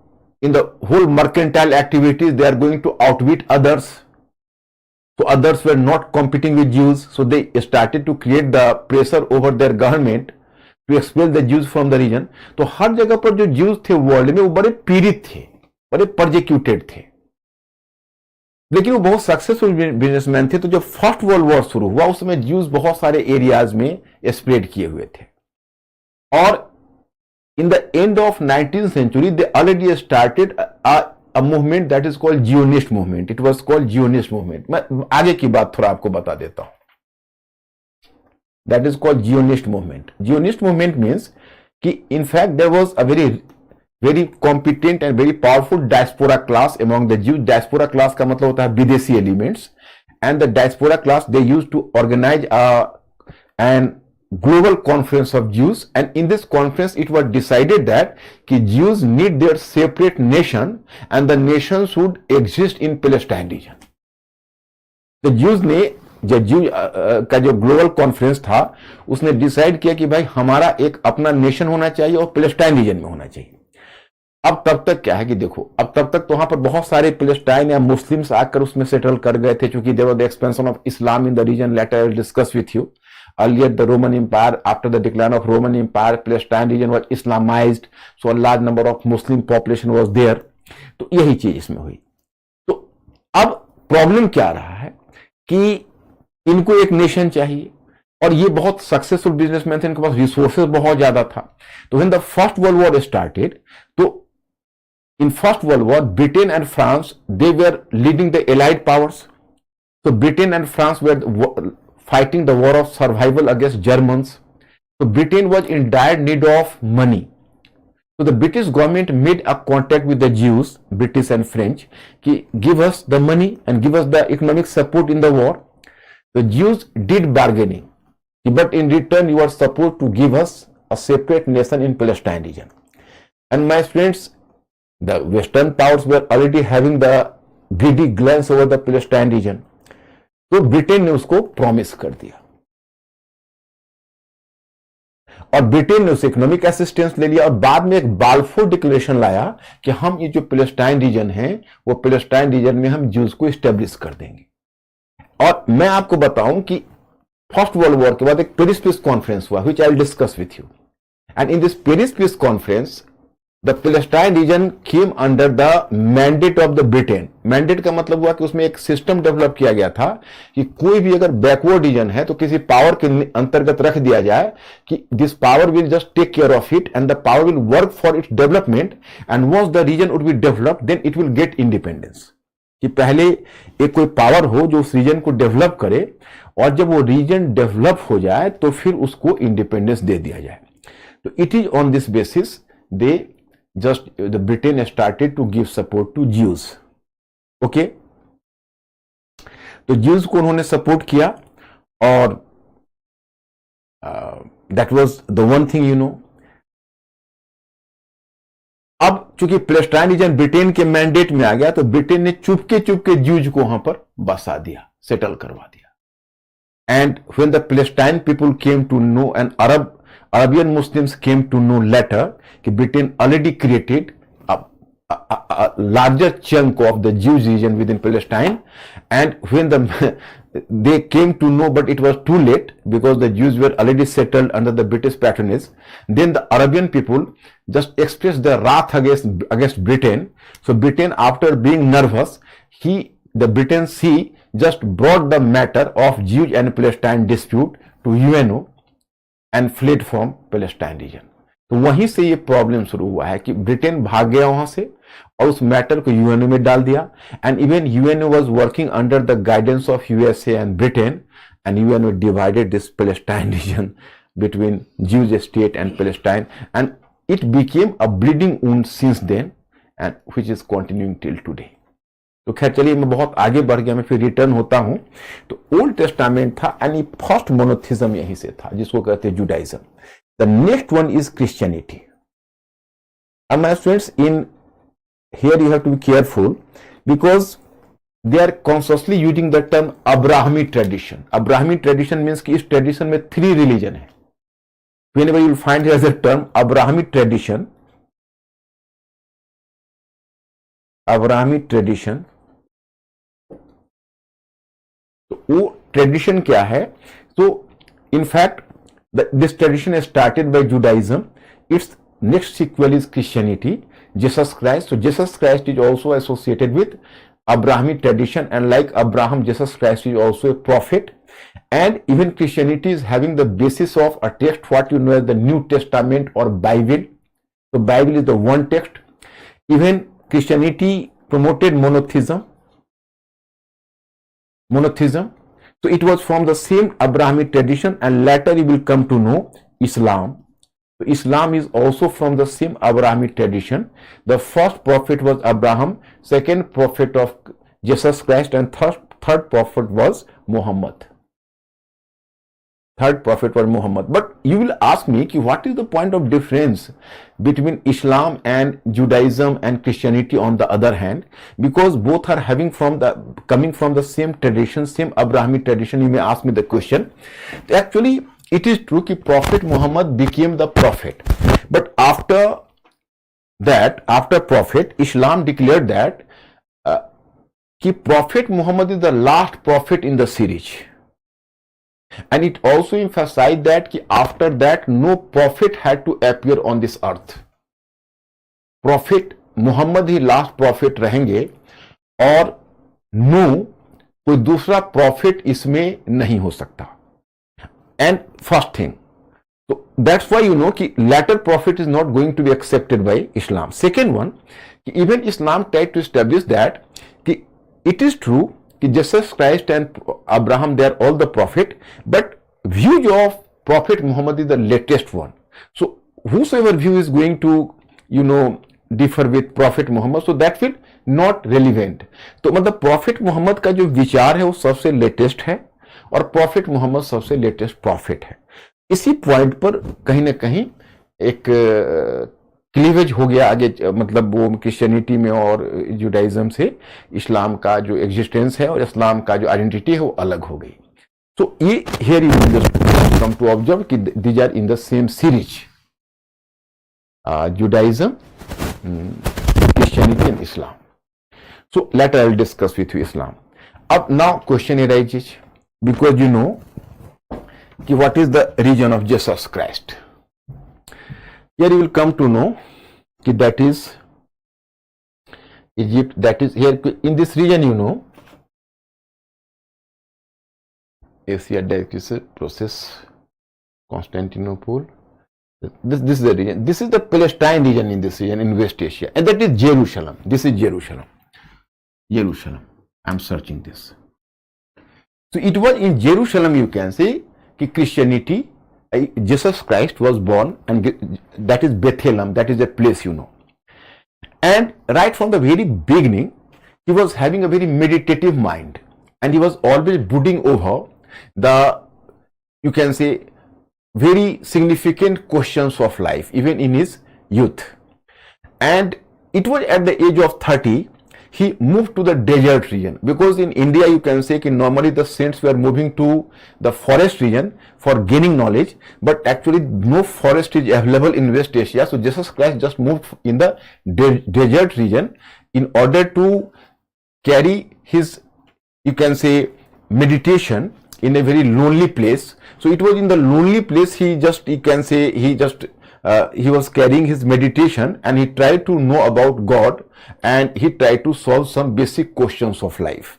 whole mercantile activities. They are going to outwit others. So others were not competing with Jews. So they started to create the pressure over their government to expel the Jews from the region. तो हर जगह पर जो Jews थे world में वो बड़े पीड़ित थे, बड़े परसिक्यूटेड थे, लेकिन वो बहुत सक्सेसफुल बिजनेसमैन थे. तो जब फर्स्ट वर्ल्ड वॉर शुरू हुआ उसमें Jews बहुत सारे एरियाज में स्प्रेड किए हुए थे, और in the end of 19th century they already started a a movement that is called Zionist movement. It was called Zionist movement. मैं आगे की बात थोड़ा आपको बता देता हूं. That is called Zionist movement. Zionist movement means कि in fact there was a very competent and very powerful diaspora class among the Jews. Diaspora class का मतलब होता है विदेशी elements, and the diaspora class they used to organize an global conference of Jews, and in this conference it was decided that कि Jews need their separate nation and the nation should exist in Palestine region. The Jews ने जू का जो global conference था उसने decide किया कि भाई हमारा एक अपना नेशन होना चाहिए और पैलेस्टाइन रीजन में होना चाहिए. अब तब तक क्या है कि देखो, अब तब तक तो वहां पर बहुत सारे पैलेस्टाइन या मुस्लिम्स आकर उसमें सेटल कर गए थे, क्योंकि there was the expansion of Islam in the region. Later I will discuss with you. Earlier, the Roman Empire, after the decline of Roman Empire, Palestine region was Islamized, so a large number of Muslim population was there. तो यही चीज इसमें हुई. तो अब problem क्या रहा है कि इनको एक नेशन चाहिए, और ये बहुत सक्सेसफुल बिजनेसमैन थे, इनके पास रिसोर्सेज बहुत ज्यादा था. तो when the First World War started, तो in First World War Britain and France they were leading the allied powers. तो Britain and France were fighting the war of survival against Germans. So Britain was in dire need of money. So the British government made a contact with the Jews, British and French, कि give us the money and give us the economic support in the war. The Jews did bargaining, but in return you are supposed to give us a separate nation in Palestine region. And my friends, the Western powers were already having the greedy glance over the Palestine region. तो Britain ने उसको promise कर दिया, और Britain ने उसे economic assistance ले लिया, और बाद में एक बाल्फोर डिक्लेरेशन लाया कि हम ये जो पैलेस्टाइन रीजन है वो पैलेस्टाइन रीजन में हम ज्यूज को स्टेब्लिश कर देंगे. और मैं आपको बताऊं कि फर्स्ट वर्ल्ड वॉर के बाद एक पेरिस पीस कॉन्फ्रेंस हुआ, which I will discuss with you. And in this Paris peace conference the Palestine region came under the mandate of the Britain. Mandate का मतलब हुआ कि उसमें एक सिस्टम डेवलप किया गया था कि कोई भी अगर बैकवर्ड रीजन है तो किसी पावर के अंतर्गत रख दिया जाए कि this power will just take care of it and the power will work for its development, and once the region would be developed then it will get independence. कि पहले एक कोई पावर हो जो उस रीजन को डेवलप करे, और जब वो रीजन डेवलप हो जाए तो फिर उसको इंडिपेंडेंस दे दिया जाए. तो it is on this basis they just the Britain started to give support to Jews. Okay, तो Jews को उन्होंने सपोर्ट किया, और that was the one thing you know. अब चूंकि पैलेस्टाइन रीजन ब्रिटेन के मैंडेट में आ गया, तो ब्रिटेन ने चुपके Jews को वहां पर बसा दिया, सेटल करवा दिया. And when the Palestine people came to know, and Arabian Muslims came to know later कि Britain already created a larger chunk of the Jewish region within Palestine, and when they came to know, but it was too late because the Jews were already settled under the British patronage. Then the Arabian people just expressed their wrath against Britain. So Britain, after being nervous, the Britain just brought the matter of Jewish and Palestine dispute to UNO and fled from Palestine region. तो वहीं से ये problem शुरू हुआ है कि Britain भाग गया वहां से और उस मैटर को यूएनओ में डाल दिया. And even UNO was working under the guidance of USA and Britain, and UNO divided this Palestine region between Jews state and Palestine, and it became a bleeding wound since then, and which is continuing till today. तो खैर चलिए, मैं बहुत आगे बढ़ गया, मैं फिर रिटर्न होता हूं. तो ओल्ड टेस्टामेंट था, एंड फर्स्ट मोनोथिज्म यहीं से था, जिसको कहते हैं Judaism. The next one is Christianity. And my friends, in here you have to be careful because they are consciously using the term Abrahamic tradition. Abrahamic tradition means कि इस tradition में 3 religion है. Whenever you will find here the term Abrahamic tradition, तो वो tradition क्या है? So in fact this tradition is started by Judaism. Its next sequel is Christianity, Jesus Christ. So Jesus Christ is also associated with Abrahamic tradition, and like Abraham, Jesus Christ is also a prophet. And even Christianity is having the basis of a text what you know as the New Testament or Bible. So Bible is the one text. Even Christianity promoted monotheism. So it was from the same Abrahamic tradition, and later you will come to know Islam. So Islam is also from the same Abrahamic tradition. The first prophet was Abraham, second prophet of Jesus Christ, and third prophet was Muhammad. But you will ask me, what is the point of difference between Islam and Judaism and Christianity on the other hand? Because both are coming from the same tradition, same Abrahamic tradition. You may ask me the question. Actually, it is true that Prophet Muhammad became the prophet. But after prophet, Islam declared that Prophet Muhammad is the last prophet in the series. And it also emphasized that after that no prophet had to appear on this earth. Prophet Muhammad he last prophet रहेंगे और no कोई दूसरा prophet इसमें नहीं हो सकता. And first thing, so that's why you know कि latter prophet is not going to be accepted by Islam. Second one, even Islam tried to establish that it is true Jesus Christ and Abraham, they are all the prophet, but view of Prophet Muhammad is the latest one. So whosoever view is going to, differ with Prophet Muhammad, so that will not relevant. तो मतलब Prophet Muhammad का जो विचार है वो सबसे latest है और Prophet Muhammad सबसे लेटेस्ट prophet है. इसी पॉइंट पर कहीं ना कहीं एक क्लीवेज हो गया आगे, मतलब वो क्रिश्चियनिटी में और जुडाइज्म से इस्लाम का जो एग्जिस्टेंस है और इस्लाम का जो आइडेंटिटी है वो अलग हो गई. तो ये here you will just come to observe कि these are in the same series, Judaism, Christianity and Islam. So later I will discuss with you Islam. अब now question arises because you know कि what is the reason of Jesus Christ. Here you will come to know that is Egypt, that is here in this region, Asia Damascus process, Constantinople. This is the region. This is the Palestine region in this region in West Asia, and that is Jerusalem. This is Jerusalem. I am searching this. So it was in Jerusalem, you can say, that Christianity. Jesus Christ was born, and that is Bethlehem, that is the place, And right from the very beginning, he was having a very meditative mind, and he was always brooding over the, you can say, very significant questions of life, even in his youth. And it was at the age of 30, he moved to the desert region, because in India you can say that normally the saints were moving to the forest region for gaining knowledge, but actually no forest is available in West Asia. So Jesus Christ just moved in the desert region in order to carry his, you can say, meditation in a very lonely place. So it was in the lonely place he was carrying his meditation, and he tried to know about God, and he tried to solve some basic questions of life.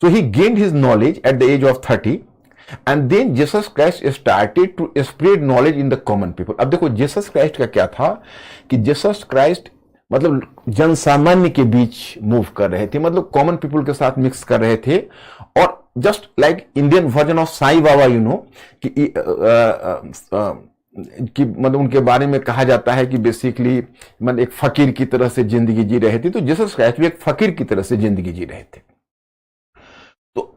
So he gained his knowledge at the age of 30, and then Jesus Christ started to spread knowledge in the common people. अब देखो Jesus Christ का क्या था कि Jesus Christ मतलब जनसामान्य के बीच move कर रहे थे, मतलब कॉमन पीपल के साथ मिक्स कर रहे थे. और just like Indian version of Sai Baba, कि मतलब उनके बारे में कहा जाता है कि बेसिकली मतलब एक फकीर की तरह से जिंदगी जी रहे थे. तो जीसस क्राइस्ट भी एक फकीर की तरह से जिंदगी जी रहे थे. तो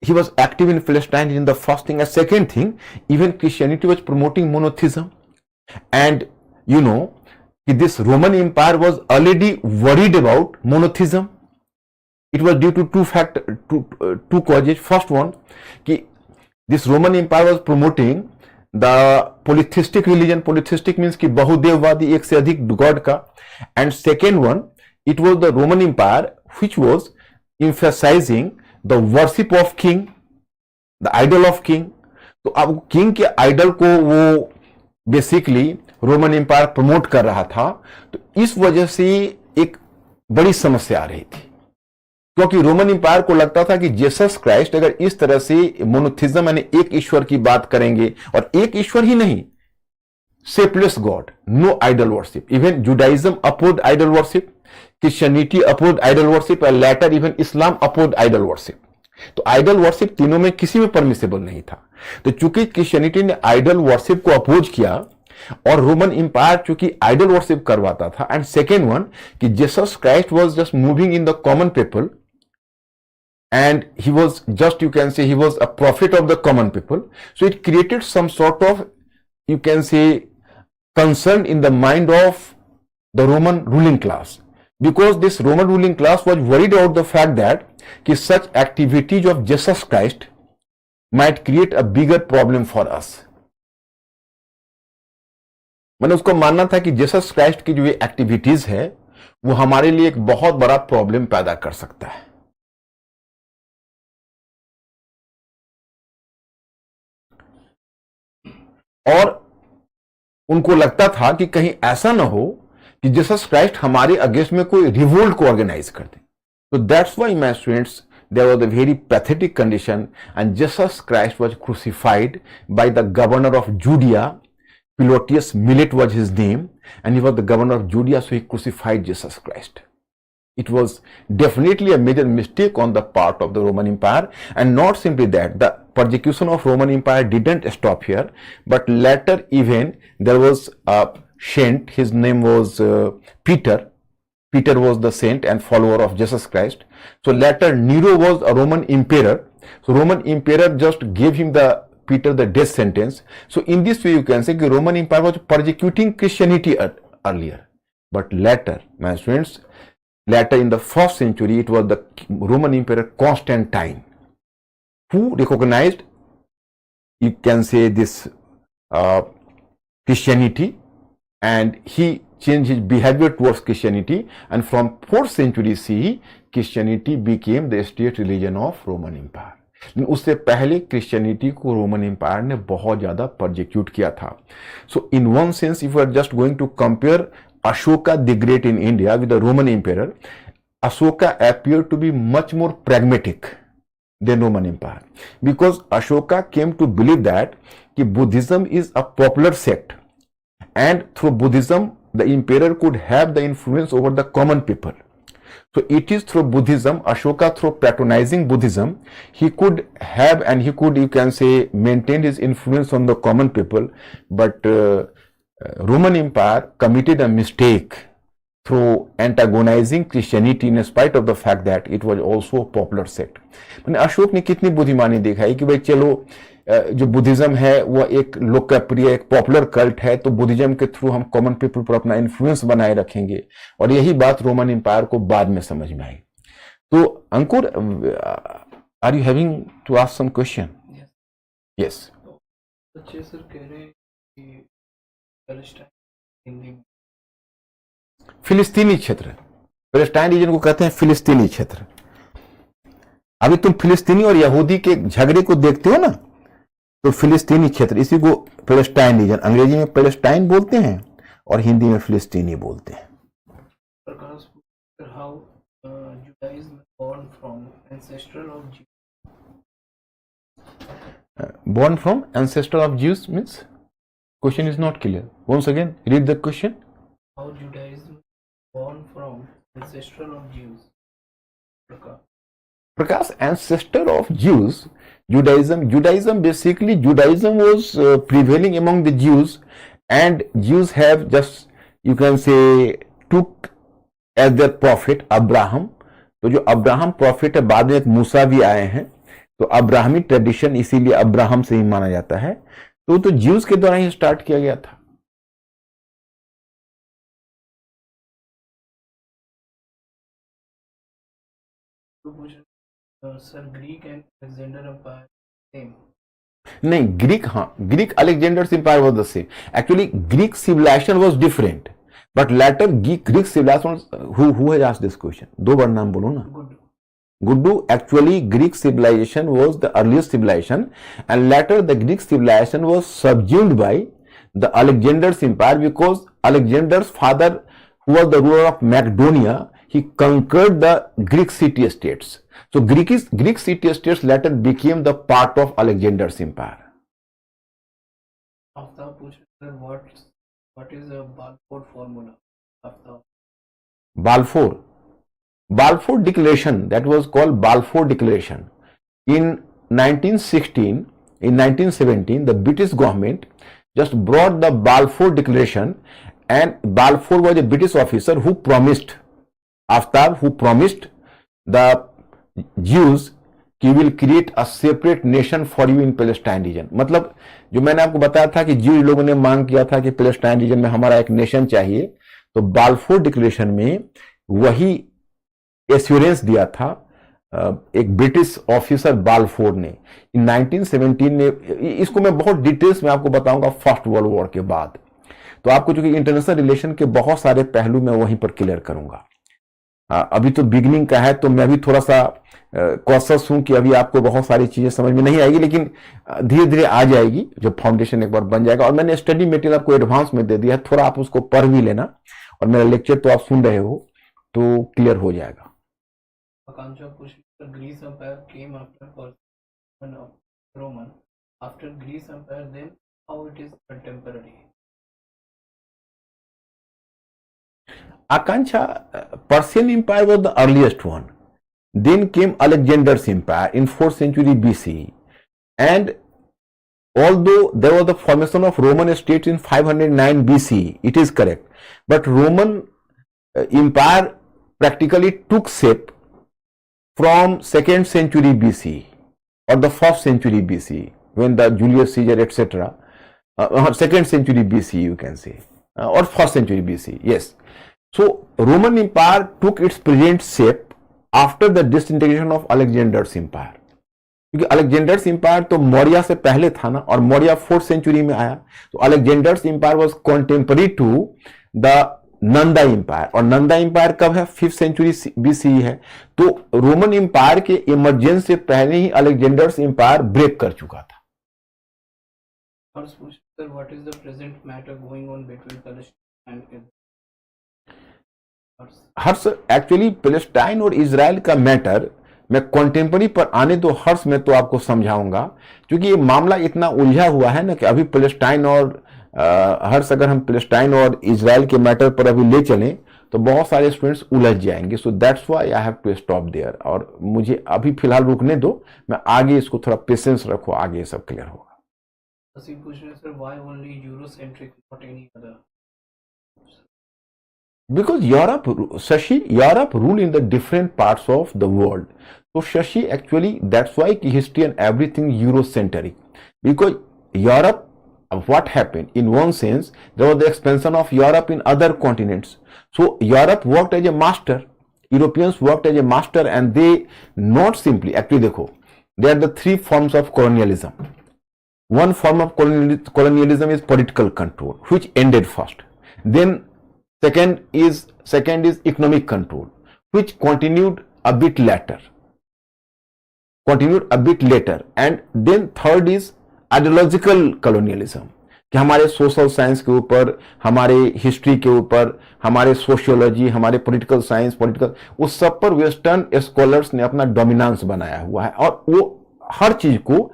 he was active in Palestine in the first thing. And second thing, even Christianity was promoting monotheism, and this Roman Empire was already worried about monotheism. It was due to two causes. First one, कि this Roman Empire was promoting the polytheistic religion. Polytheistic means कि बहुदेववादी, एक से अधिक God का. And second one, it was the Roman Empire which was emphasizing the worship of king, the idol of king. तो अब king के idol को वो बेसिकली रोमन एम्पायर प्रमोट कर रहा था. तो इस वजह से एक बड़ी समस्या आ रही थी, क्योंकि रोमन एम्पायर को लगता था कि जीसस क्राइस्ट अगर इस तरह से मोनोथिज्म यानी एक ईश्वर की बात करेंगे, और एक ईश्वर ही नहीं, shapeless god, no idol worship. Even Judaism oppose idol worship, Christianity oppose idol worship and later even Islam oppose idol worship. तो आइडल वर्शिप तीनों में किसी में परमिसेबल नहीं था। तो चूंकि क्रिश्चियनिटी ने आइडल वर्शिप को अपोज किया और रोमन इंपायर चूंकि आइडल वर्शिप करवाता था, एंड सेकेंड वन कि Jesus Christ was just moving in the common people and he was just, you can say, he was a prophet of the common people. So it created some sort of, you can say, concern in the mind of the Roman ruling class, because this Roman ruling class was worried about the fact that कि such activities of Jesus Christ might create a bigger problem for us. मैंने उसको मानना था कि Jesus Christ की जो ये activities है वो हमारे लिए एक बहुत बड़ा प्रॉब्लम पैदा कर सकता है। और उनको लगता था कि कहीं ऐसा ना हो कि जीसस क्राइस्ट हमारे अगेंस्ट में कोई रिवोल्ट को ऑर्गेनाइज कर दे। तो that's why my students, there was a very pathetic condition and Jesus Christ was crucified by the governor of Judea. Pilotius Millet was his name, and he was the governor of Judea, so he crucified Jesus Christ. It was definitely a major mistake on the part of the Roman Empire, and not simply that, the persecution of Roman Empire didn't stop here, but later even there was a saint, his name was Peter. Peter was the saint and follower of Jesus Christ. So later Nero was a Roman emperor, so Roman emperor just gave him Peter the death sentence. So in this way you can say the Roman Empire was persecuting Christianity earlier, but later, my students, later in the 1st century it was the Roman Emperor Constantine who recognized, you can say, this Christianity, and he changed his behavior towards Christianity, and from 4th century CE Christianity became the state religion of Roman Empire. उससे पहले Christianity को Roman empire ने बहुत ज्यादा persecute किया था। So in one sense if you are just going to compare Ashoka the Great in India with the Roman empire, Ashoka appeared to be much more pragmatic than Roman Empire, because Ashoka came to believe that कि Buddhism is a popular sect, and through Buddhism the emperor could have the influence over the common people. So it is through Buddhism, Ashoka, through patronizing Buddhism, he could have, and he could, you can say, maintain his influence on the common people. But Roman Empire committed a mistake through antagonizing Christianity in spite of the fact that it was also a popular sect. मैंने अशोक ने कितनी बुद्धिमानी दिखाई कि भाई चलो जो Buddhism है वो एक लोकप्रिय, एक पॉपुलर कल्ट है, तो बुद्धिज्म के थ्रू हम कॉमन पीपल पर अपना इन्फ्लुएंस बनाए रखेंगे, और यही बात रोमन एम्पायर को बाद में समझ में आई। तो Ankur, are you having to ask some question? Yes. बच्चे सर कह रहे हैं कि पैलेस्टाइन हिंदी में फिलिस्तीनी क्षेत्र, पैलेस्टाइन रीजन को कहते हैं फिलिस्तीनी क्षेत्र। अभी तुम फिलिस्तीनी और यहूदी के झगड़े को देखते हो ना, तो फिलिस्तीनी क्षेत्र, इसी को पैलेस्टाइन रीजन, अंग्रेजी में पैलेस्टाइन बोलते हैं और हिंदी में फिलिस्तीनी बोलते हैं। प्रकाश, how Judaism born from ancestral of Jews? Born from ancestor of Jews means? Question is not clear. Once again, read the question. How Judaism born from ancestral of Jews? Prakash. Prakash, ancestor of Jews, Judaism basically, Judaism was prevailing among the Jews, and Jews have just, you can say, took as their prophet Abraham. तो जो Abraham profit है, बाद में एक मूसा भी आए हैं, तो अब्राहमी ट्रेडिशन इसीलिए अब्राहम से ही माना जाता है, तो ज्यूज के द्वारा ही स्टार्ट किया गया था। Sir Greek and Alexander empire same? नहीं, ग्रीक, हाँ, Greek Alexander's empire was the same. Actually Greek civilization was different, but later Greek civilization, who has asked this question? दो बार नाम बोलो ना। Gudu, actually Greek civilization was the earliest civilization, and later the Greek civilization was subsumed by the Alexander's empire, because Alexander's father, who was the ruler of Macedonia, he conquered the Greek city-states. So Greek city-states later became the part of Alexander's empire. After what is a barcode formula? After Balfour. Balfour Declaration, that was called Balfour Declaration. In 1916, in 1917, the British government just brought the Balfour Declaration, and Balfour was a British officer who promised, Aftab, who promised the Jews कि will create a separate nation for you in Palestine region. मतलब जो मैंने आपको बताया था कि ज्यू लोगों ने मांग किया था कि पैलेस्टाइन रीजन में हमारा एक नेशन चाहिए, तो बाल्फोर डिक्लेरेशन में वही एश्योरेंस दिया था एक ब्रिटिश ऑफिसर बाल्फोर ने इन 1917 में. इसको मैं बहुत डिटेल्स में आपको बताऊंगा फर्स्ट वर्ल्ड वॉर के बाद. तो आपको जो कि इंटरनेशनल रिलेशन के बहुत सारे पहलू मैं वहीं पर क्लियर करूंगा. अभी तो बिगिनिंग का है, तो मैं भी थोड़ा सा कॉशस हूं कि अभी आपको बहुत सारी चीजें समझ में नहीं आएगी, लेकिन धीरे धीरे आ जाएगी जब फाउंडेशन एक बार बन जाएगा. और मैंने स्टडी मटेरियल आपको एडवांस में दे दिया है, थोड़ा आप उसको पढ़ भी लेना, और मेरा लेक्चर तो आप सुन रहे हो तो क्लियर हो जाएगा. Greece Empire came after Persian of Roman. After Greece Empire, then how it is contemporary? Akanksha, Persian Empire was the earliest one. Then came Alexander's Empire in 4th century BC. And although there was the formation of Roman states in 509 BC, it is correct. But Roman Empire practically took shape from 2nd century BC or the 1st century BC, when the Julius Caesar etc. 2nd century BC you can say, or 1st century BC, yes. So Roman Empire took its present shape after the disintegration of Alexander's Empire. क्योंकि Alexander's empire तो मौर्य से पहले था ना, और Maurya 4th century में आया. तो Alexander's empire was contemporary to the Nanda empire, और नंदा एम्पायर कब है? 5th century BC है. तो रोमन एम्पायर के इमर्जेंस से पहले ही अलेक्जेंडर्स एम्पायर ब्रेक कर चुका था. What is the present matter going on between Palestine and Israel? Harsh, actually Palestine और इजराइल का मैटर मैं कॉन्टेम्पररी पर आने दो हर्ष में तो आपको समझाऊंगा, क्योंकि ये मामला इतना उलझा हुआ है ना कि अभी पैलेस्टाइन और हर्ष, अगर हम पैलेस्टाइन और इजराइल के मैटर पर अभी ले चलें तो बहुत सारे स्टूडेंट्स उलझ जाएंगे. So that's why I have to stop there, और मुझे अभी फिलहाल रुकने दो, मैं आगे इसको थोड़ा पेशेंस रखो, आगे सब क्लियर होगा. Sir, why only Eurocentric, not any other? Because Europe, Shashi, Europe rule in the different parts of the world. So Shashi, actually that's why history and everything Eurocentric, because Europe, what happened in one sense, there was the expansion of Europe in other continents. So Europe worked as a master, Europeans worked as a master, and they not simply, actually देखो, there are the three forms of colonialism. One form of colonialism is political control, which ended first. Then second is economic control, which continued a bit later. And then third is ideological colonialism, कि हमारे social science के ऊपर, हमारे history के ऊपर, हमारे sociology, हमारे political science, political, उस सब पर वेस्टर्न स्कॉलर्स ने अपना डोमिनेंस बनाया हुआ है, और वो हर चीज को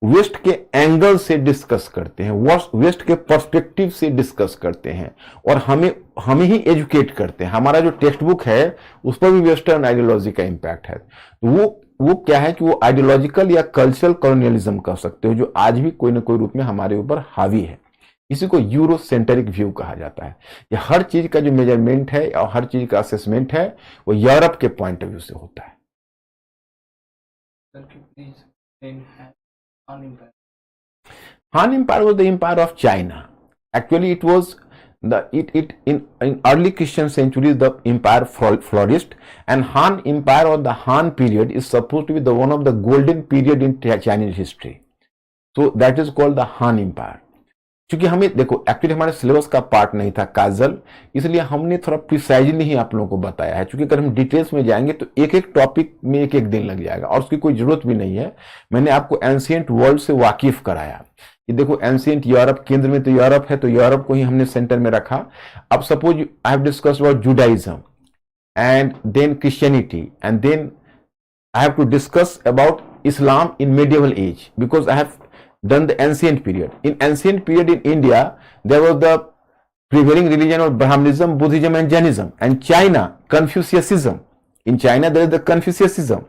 वेस्ट के एंगल से डिस्कस करते हैं, वेस्ट के पर्सपेक्टिव से डिस्कस करते हैं, और हमें ही एजुकेट करते हैं. हमारा जो टेक्स्ट बुक है उस पर भी वेस्टर्न आइडियोलॉजी का इंपैक्ट है. वो क्या है कि वो आइडियोलॉजिकल या कल्चरल कॉलोनियलिज्म कह सकते हो, जो आज भी कोई ना कोई रूप में हमारे ऊपर हावी है. इसी को यूरोसेंट्रिक व्यू कहा जाता है. ये हर चीज का जो मेजरमेंट है और हर चीज का असेसमेंट है वो यूरोप के पॉइंट ऑफ व्यू से होता है. Han Empire was the empire of China. Actually, it was in early Christian centuries the empire flourished, and Han Empire or the Han period is supposed to be the one of the golden period in Chinese history. So that is called the Han Empire. क्योंकि हमें देखो, actually हमारे syllabus का part नहीं था काजल, इसलिए हमने थोड़ा प्रिसाइजली ही आप लोगों को बताया है. क्योंकि अगर हम डिटेल्स में जाएंगे तो एक एक टॉपिक में एक एक दिन लग जाएगा, और उसकी कोई जरूरत भी नहीं है. मैंने आपको एंशिएंट वर्ल्ड से वाकिफ कराया कि देखो एंशिएंट यूरोप, केंद्र में तो यूरोप है, तो यूरोप को ही हमने सेंटर में रखा. अब suppose I have discussed about Judaism and then Christianity, and then I have to discuss about Islam in medieval age, because I have done the ancient period. In ancient period in India, there was the prevailing religion of Brahmanism, Buddhism, and Jainism. And China, Confucianism. In China, there is the Confucianism.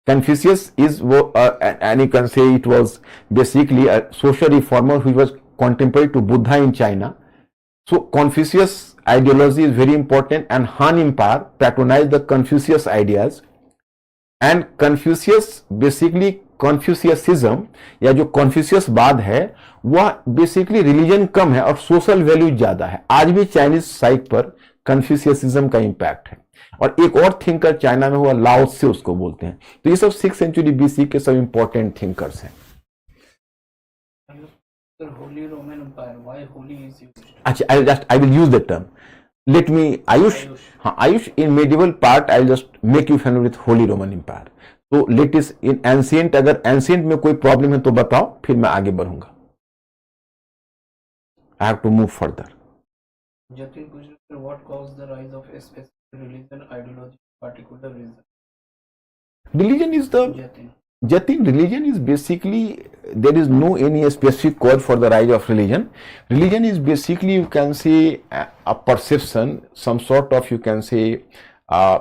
Confucius is, and you can say it was basically a social reformer who was contemporary to Buddha in China. So Confucius ideology is very important, and Han Empire patronized the Confucius ideas. And Confucius basically Confucianism या जो कॉन्फ्यूशियसवाद है वह basically religion कम है और social value ज्यादा है. आज भी चाइनीज साइट पर कन्फ्यूशियसिज्म का इंपैक्ट है. और एक और थिंकर चाइना में हुआ लाओ से उसको बोलते हैं. तो ये सब 6th सेंचुरी बीसी के सब इंपॉर्टेंट थिंकर्स हैं. Holy Roman Empire, why holy is used? अच्छा, I will use the term. Let me, Ayush. Ayush, in medieval part, I'll just make you familiar with Holy Roman Empire. तो let us in ancient, अगर ancient में कोई problem है तो बताओ, फिर मैं आगे बढ़ूंगा. I have to move further. Jatin Gujral, what caused the rise of a specific religion, ideology, particular reason? Religion is the Jatin religion is basically, there is no any specific cause for the rise of religion. Religion is basically, you can say, a perception, some sort of, you can say, a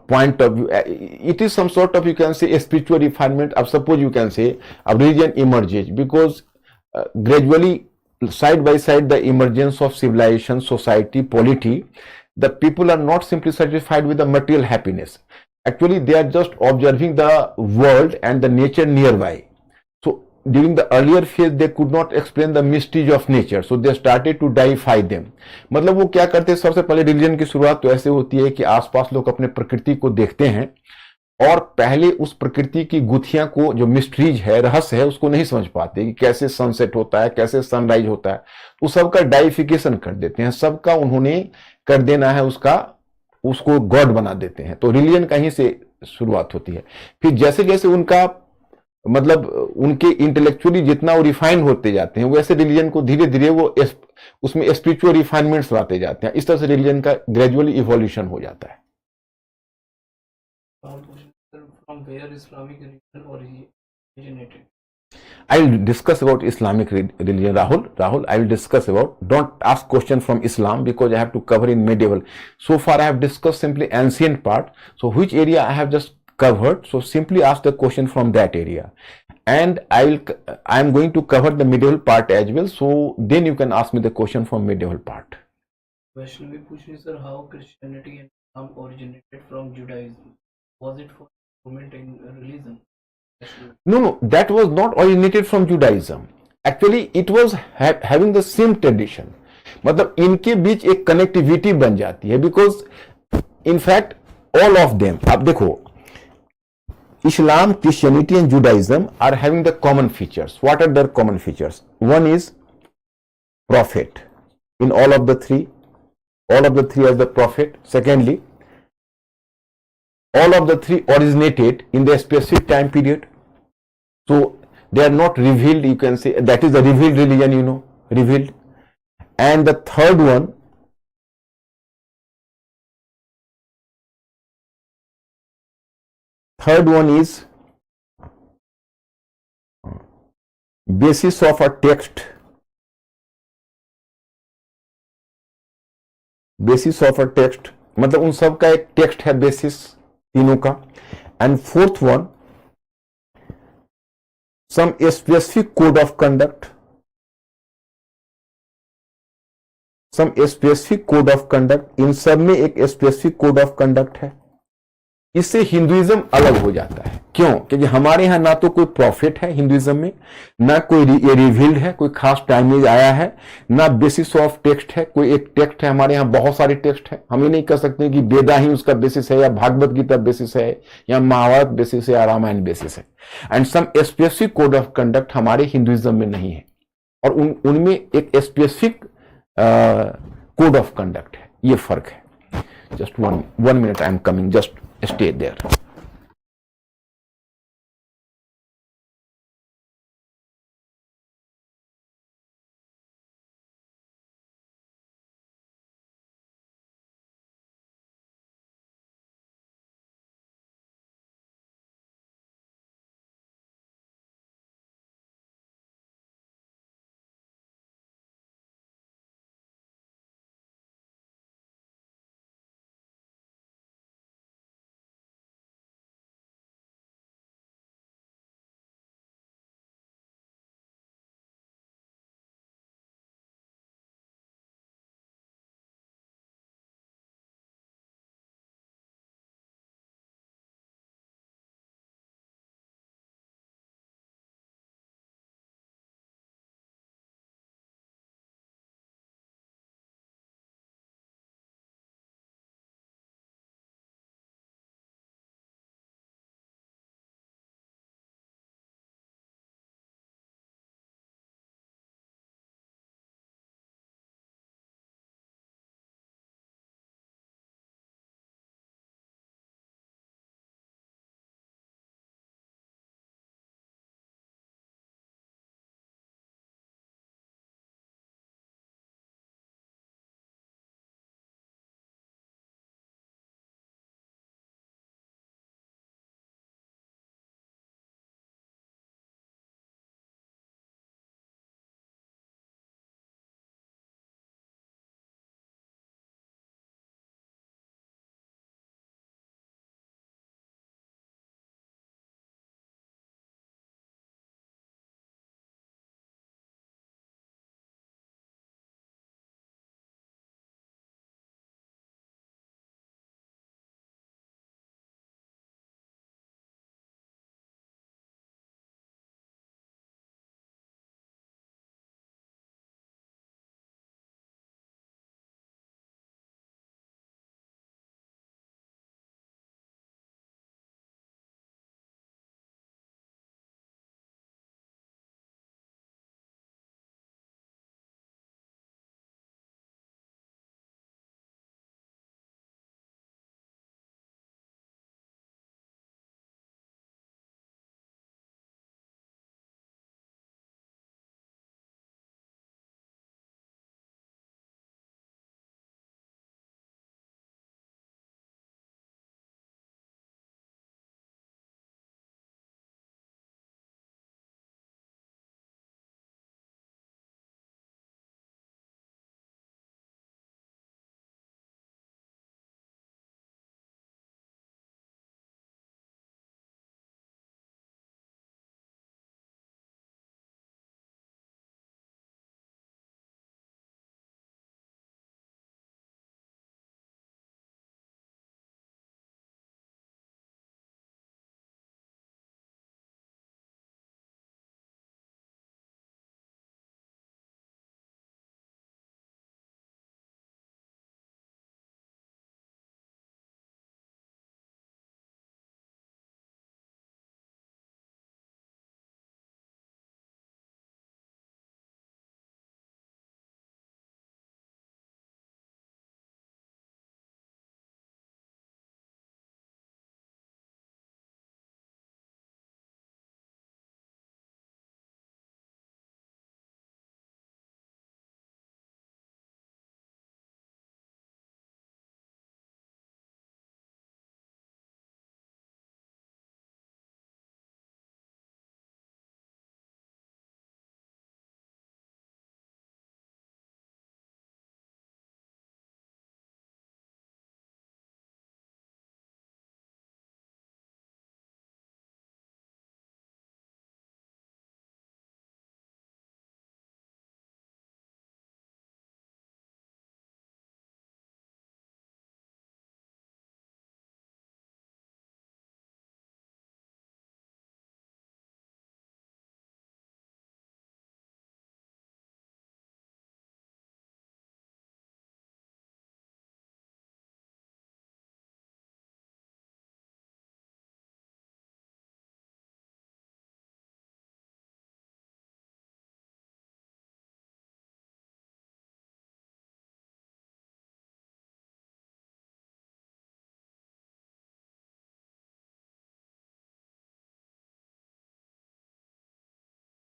point of view. It is some sort of, you can say, a spiritual refinement. Suppose you can say a religion emerges because gradually, side by side, the emergence of civilization, society, polity, the people are not simply satisfied with the material happiness. Actually, they are just observing the world and the nature nearby. So during the earlier phase, they could not explain the mysteries of nature, so they started to deify them. मतलब वो क्या करते हैं, सबसे पहले religion की शुरुआत तो ऐसे होती है कि आसपास लोग अपने प्रकृति को देखते हैं और पहले उस प्रकृति की गुथियां को, जो मिस्ट्रीज है, रहस्य है, उसको नहीं समझ पाते कि कैसे सनसेट होता है, कैसे सनराइज होता है. तो सबका डाइफिकेशन कर देते हैं, सबका उन्होंने कर देना है, उसको गॉड बना देते हैं. तो रिलीजन कहीं से शुरुआत होती है. फिर जैसे जैसे उनका मतलब उनके इंटेलेक्चुअली जितना वो रिफाइन होते जाते हैं, वैसे रिलीजन को धीरे धीरे वो उसमें स्पिरिचुअल रिफाइनमेंट्स लाते जाते हैं. इस तरह से रिलीजन का ग्रेजुअली इवोल्यूशन हो जाता है. From where Islamic religion originated? I will discuss about Islamic religion, Rahul. I will discuss about. Don't ask question from Islam because I have to cover in medieval. So far, I have discussed simply ancient part. So which area I have just covered? So simply ask the question from that area, and I am going to cover the medieval part as well. So then you can ask me the question from medieval part. Question we push is, sir, how Christianity and Islam originated from Judaism? Was it for movement in religion? No, that was not originated from Judaism. Actually, it was having the same tradition. मतलब इनके बीच एक connectivity बन जाती है, because in fact all of them, आप देखो, Islam, Christianity and Judaism are having the common features. What are their common features? One is prophet. In all of the three as the prophet. Secondly, all of the three originated in the specific time period. So they are not revealed, you can say, that is the revealed religion, revealed. And the third one is basis of a text. Basis of a text, मतलब उन सब का एक text है basis तीनों का. And fourth one, some specific code of conduct. इन सब में एक स्पेसिफिक कोड ऑफ कंडक्ट है. इससे हिंदुइज्म अलग हो जाता है. क्यों? क्योंकि हमारे यहां ना तो कोई प्रॉफिट है हिंदुइज्म में, ना कोई रिवील्ड है, कोई खास टाइम में आया है, ना बेसिस ऑफ टेक्स्ट है, कोई एक टेक्स्ट है. हमारे यहाँ बहुत सारे टेक्स्ट है. हम ये नहीं कह सकते कि वेदा ही उसका बेसिस है, या भागवत गीता बेसिस है, या महाभारत बेसिस है, या रामायण बेसिस है. And some specific code of conduct हमारे हिंदुइज्म में नहीं है, और उनमें एक स्पेसिफिक कोड ऑफ कंडक्ट है. ये फर्क है. Just one minute, I am coming, just stay there.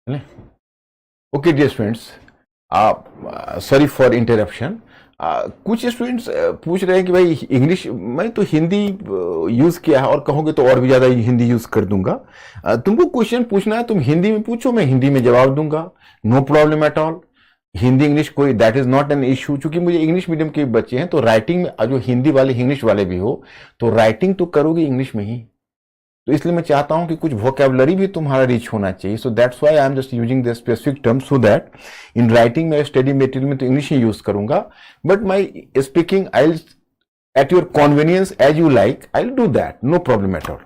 है ना? Okay dear students, sorry for interruption. कुछ स्टूडेंट्स पूछ रहे हैं कि भाई इंग्लिश, मैं तो हिंदी यूज किया है और कहोगे तो और भी ज्यादा हिंदी यूज कर दूंगा। तुमको क्वेश्चन पूछना है तुम हिंदी में पूछो, मैं हिंदी में जवाब दूंगा, no problem at all. Hindi English कोई that is not an issue, क्योंकि मुझे इंग्लिश मीडियम के बच्चे हैं तो राइटिंग में जो हिंदी वाले इंग्लिश वाले भी हो तो राइटिंग तो करोगे इंग्लिश में ही। तो इसलिए मैं चाहता हूं कि कुछ वोकेबलरी भी तुम्हारा रिच होना चाहिए। So that's why I am just using the specific term, so that in writing में स्टडी मटेरियल में तो इंग्लिश ही यूज करूंगा, but my speaking I at your convenience as you like, I will do that, no problem at all.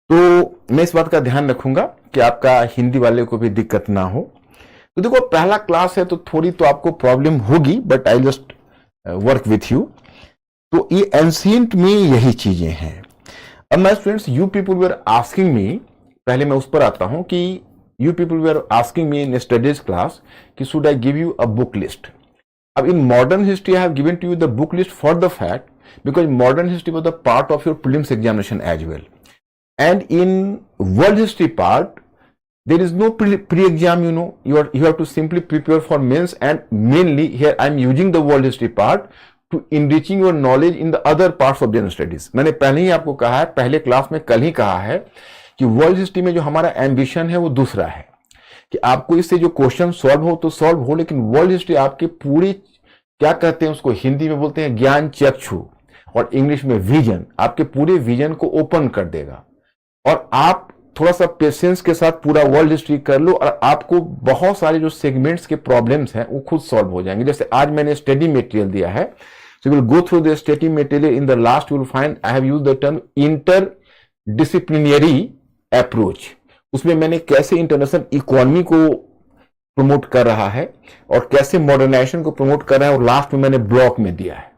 तो मैं इस बात का ध्यान रखूंगा कि आपका हिंदी वाले को भी दिक्कत ना हो। तो देखो पहला क्लास है तो थोड़ी तो आपको प्रॉब्लम होगी, but I just work with you. तो ये एंशिएंट में यही चीजें हैं। अब my students, you people were asking me, पहले मैं उस पर आता हूं कि you people were asking me in studies class कि should I give you a book list. अब in modern history I have given to you the book list for the fact because modern history was the part of your prelims examination as well, and in world history part there is no pre-exam, you have to simply prepare for mains, and mainly here I am using the world history part to enriching your knowledge in the other parts of general studies। मैंने पहले ही आपको कहा है, पहले class में कल ही कहा है कि वर्ल्ड हिस्ट्री में जो हमारा एम्बिशन है वो दूसरा है कि आपको इससे जो क्वेश्चन सॉल्व हो तो सॉल्व हो, लेकिन वर्ल्ड हिस्ट्री आपके पूरी, क्या कहते हैं उसको, हिंदी में बोलते हैं ज्ञान चक्षु और इंग्लिश में विजन, आपके पूरे विजन को ओपन कर देगा। और आप थोड़ा सा पेशेंस के साथ पूरा वर्ल्ड हिस्ट्री कर लो और आपको बहुत सारे जो सेगमेंट्स के प्रॉब्लम्स हैं वो खुद सॉल्व हो जाएंगे। जैसे आज मैंने स्टडी मटेरियल दिया है, so you will go through the study material, in the last you will find I have used the term inter disciplinary approach. उसमें मैंने कैसे इंटरनेशनल इकोनॉमी को प्रमोट कर रहा है और कैसे मॉडर्नाइजेशन को प्रमोट कर रहा है, और लास्ट में मैंने ब्लॉक में दिया है,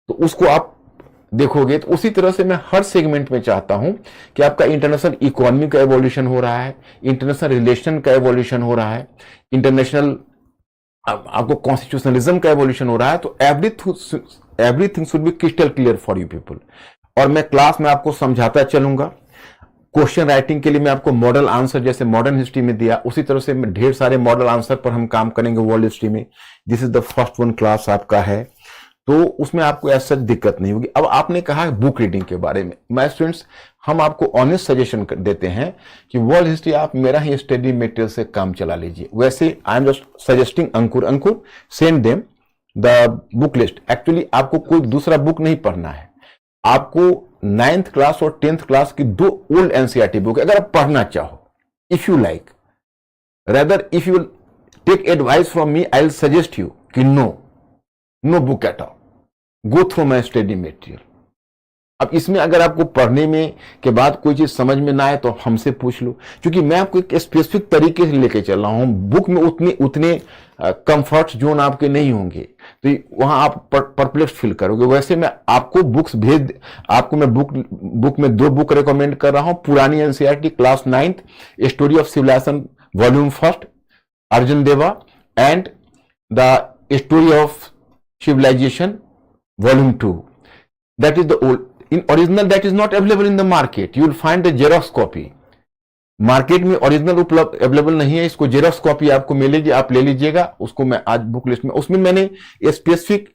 तो उसको आप देखोगे। तो उसी तरह से मैं हर सेगमेंट में चाहता हूं कि आपका इंटरनेशनल इकोनॉमी का एवोल्यूशन हो रहा है, इंटरनेशनल रिलेशन का एवोल्यूशन हो रहा है, इंटरनेशनल आपको कॉन्स्टिट्यूशनलिज्म का एवोल्यूशन हो रहा है। तो everything should be crystal clear for you people. और मैं क्लास में आपको समझाता चलूंगा। क्वेश्चन राइटिंग के लिए मैं आपको मॉडल आंसर जैसे मॉडर्न हिस्ट्री में दिया, उसी तरह से ढेर सारे मॉडल आंसर पर हम काम करेंगे वर्ल्ड हिस्ट्री में। This is the first one class आपका है, तो उसमें आपको ऐसा दिक्कत नहीं होगी। अब आपने कहा बुक रीडिंग के बारे में, माय स्टूडेंट्स हम आपको ऑनेस्ट सजेशन देते हैं कि वर्ल्ड हिस्ट्री आप मेरा ही स्टडी मटेरियल से काम चला लीजिए। वैसे आई am just suggesting Ankur send them the book list. Actually आपको कोई दूसरा बुक नहीं पढ़ना है, आपको 9th क्लास और 10th क्लास की 2 ओल्ड एनसीईआरटी बुक अगर आप पढ़ना चाहो, if you like, rather if you take advice from me, I will suggest you कि no book at all, go through my study material. अब इसमें अगर आपको पढ़ने में के बाद कोई चीज समझ में ना आए तो हमसे पूछ लो, क्योंकि मैं आपको एक स्पेसिफिक तरीके से लेके चल रहा हूं। बुक में उतने कंफर्ट जोन आपके नहीं होंगे, तो वहां आप परप्लेक्स फील करोगे। वैसे मैं आपको बुक्स आपको मैं बुक में 2 बुक रिकमेंड कर रहा हूं। पुरानी NCERT class 9th story of civilization volume 1 Arjun Deva, and the story of civilization volume 2, that is the old, in original that is not available in the market, you will find the xerox copy। Market में original उपलब्ध available नहीं है, इसको xerox copy आपको मिलेगी, आप ले लीजिएगा। उसको मैं आज बुक लिस्ट में, उसमें मैंने स्पेसिफिक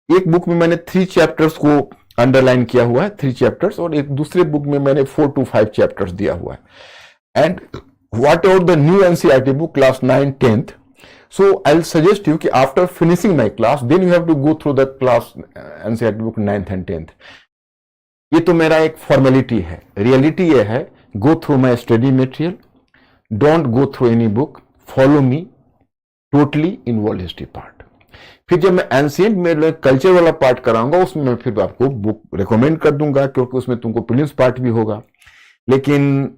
एक बुक में मैंने 3 चैप्टर्स को अंडरलाइन किया हुआ है, 3 चैप्टर्स, और एक दूसरे बुक में मैंने 4 to 5 चैप्टर्स दिया हुआ है। And what ever the new NCERT book class 9, 10th, so I'll suggest you कि after finishing my class then you have to go through the class NCERT book 9th and 10th। ये तो मेरा एक formality है, reality ये है, go through my study material, don't go through any book, follow me totally in world history part। फिर जब मैं एंशिएंट में कल्चर वाला पार्ट कराऊंगा उसमें मैं फिर आपको बुक रिकमेंड कर दूंगा, क्योंकि उसमें तुमको प्रीलिम्स पार्ट भी होगा। लेकिन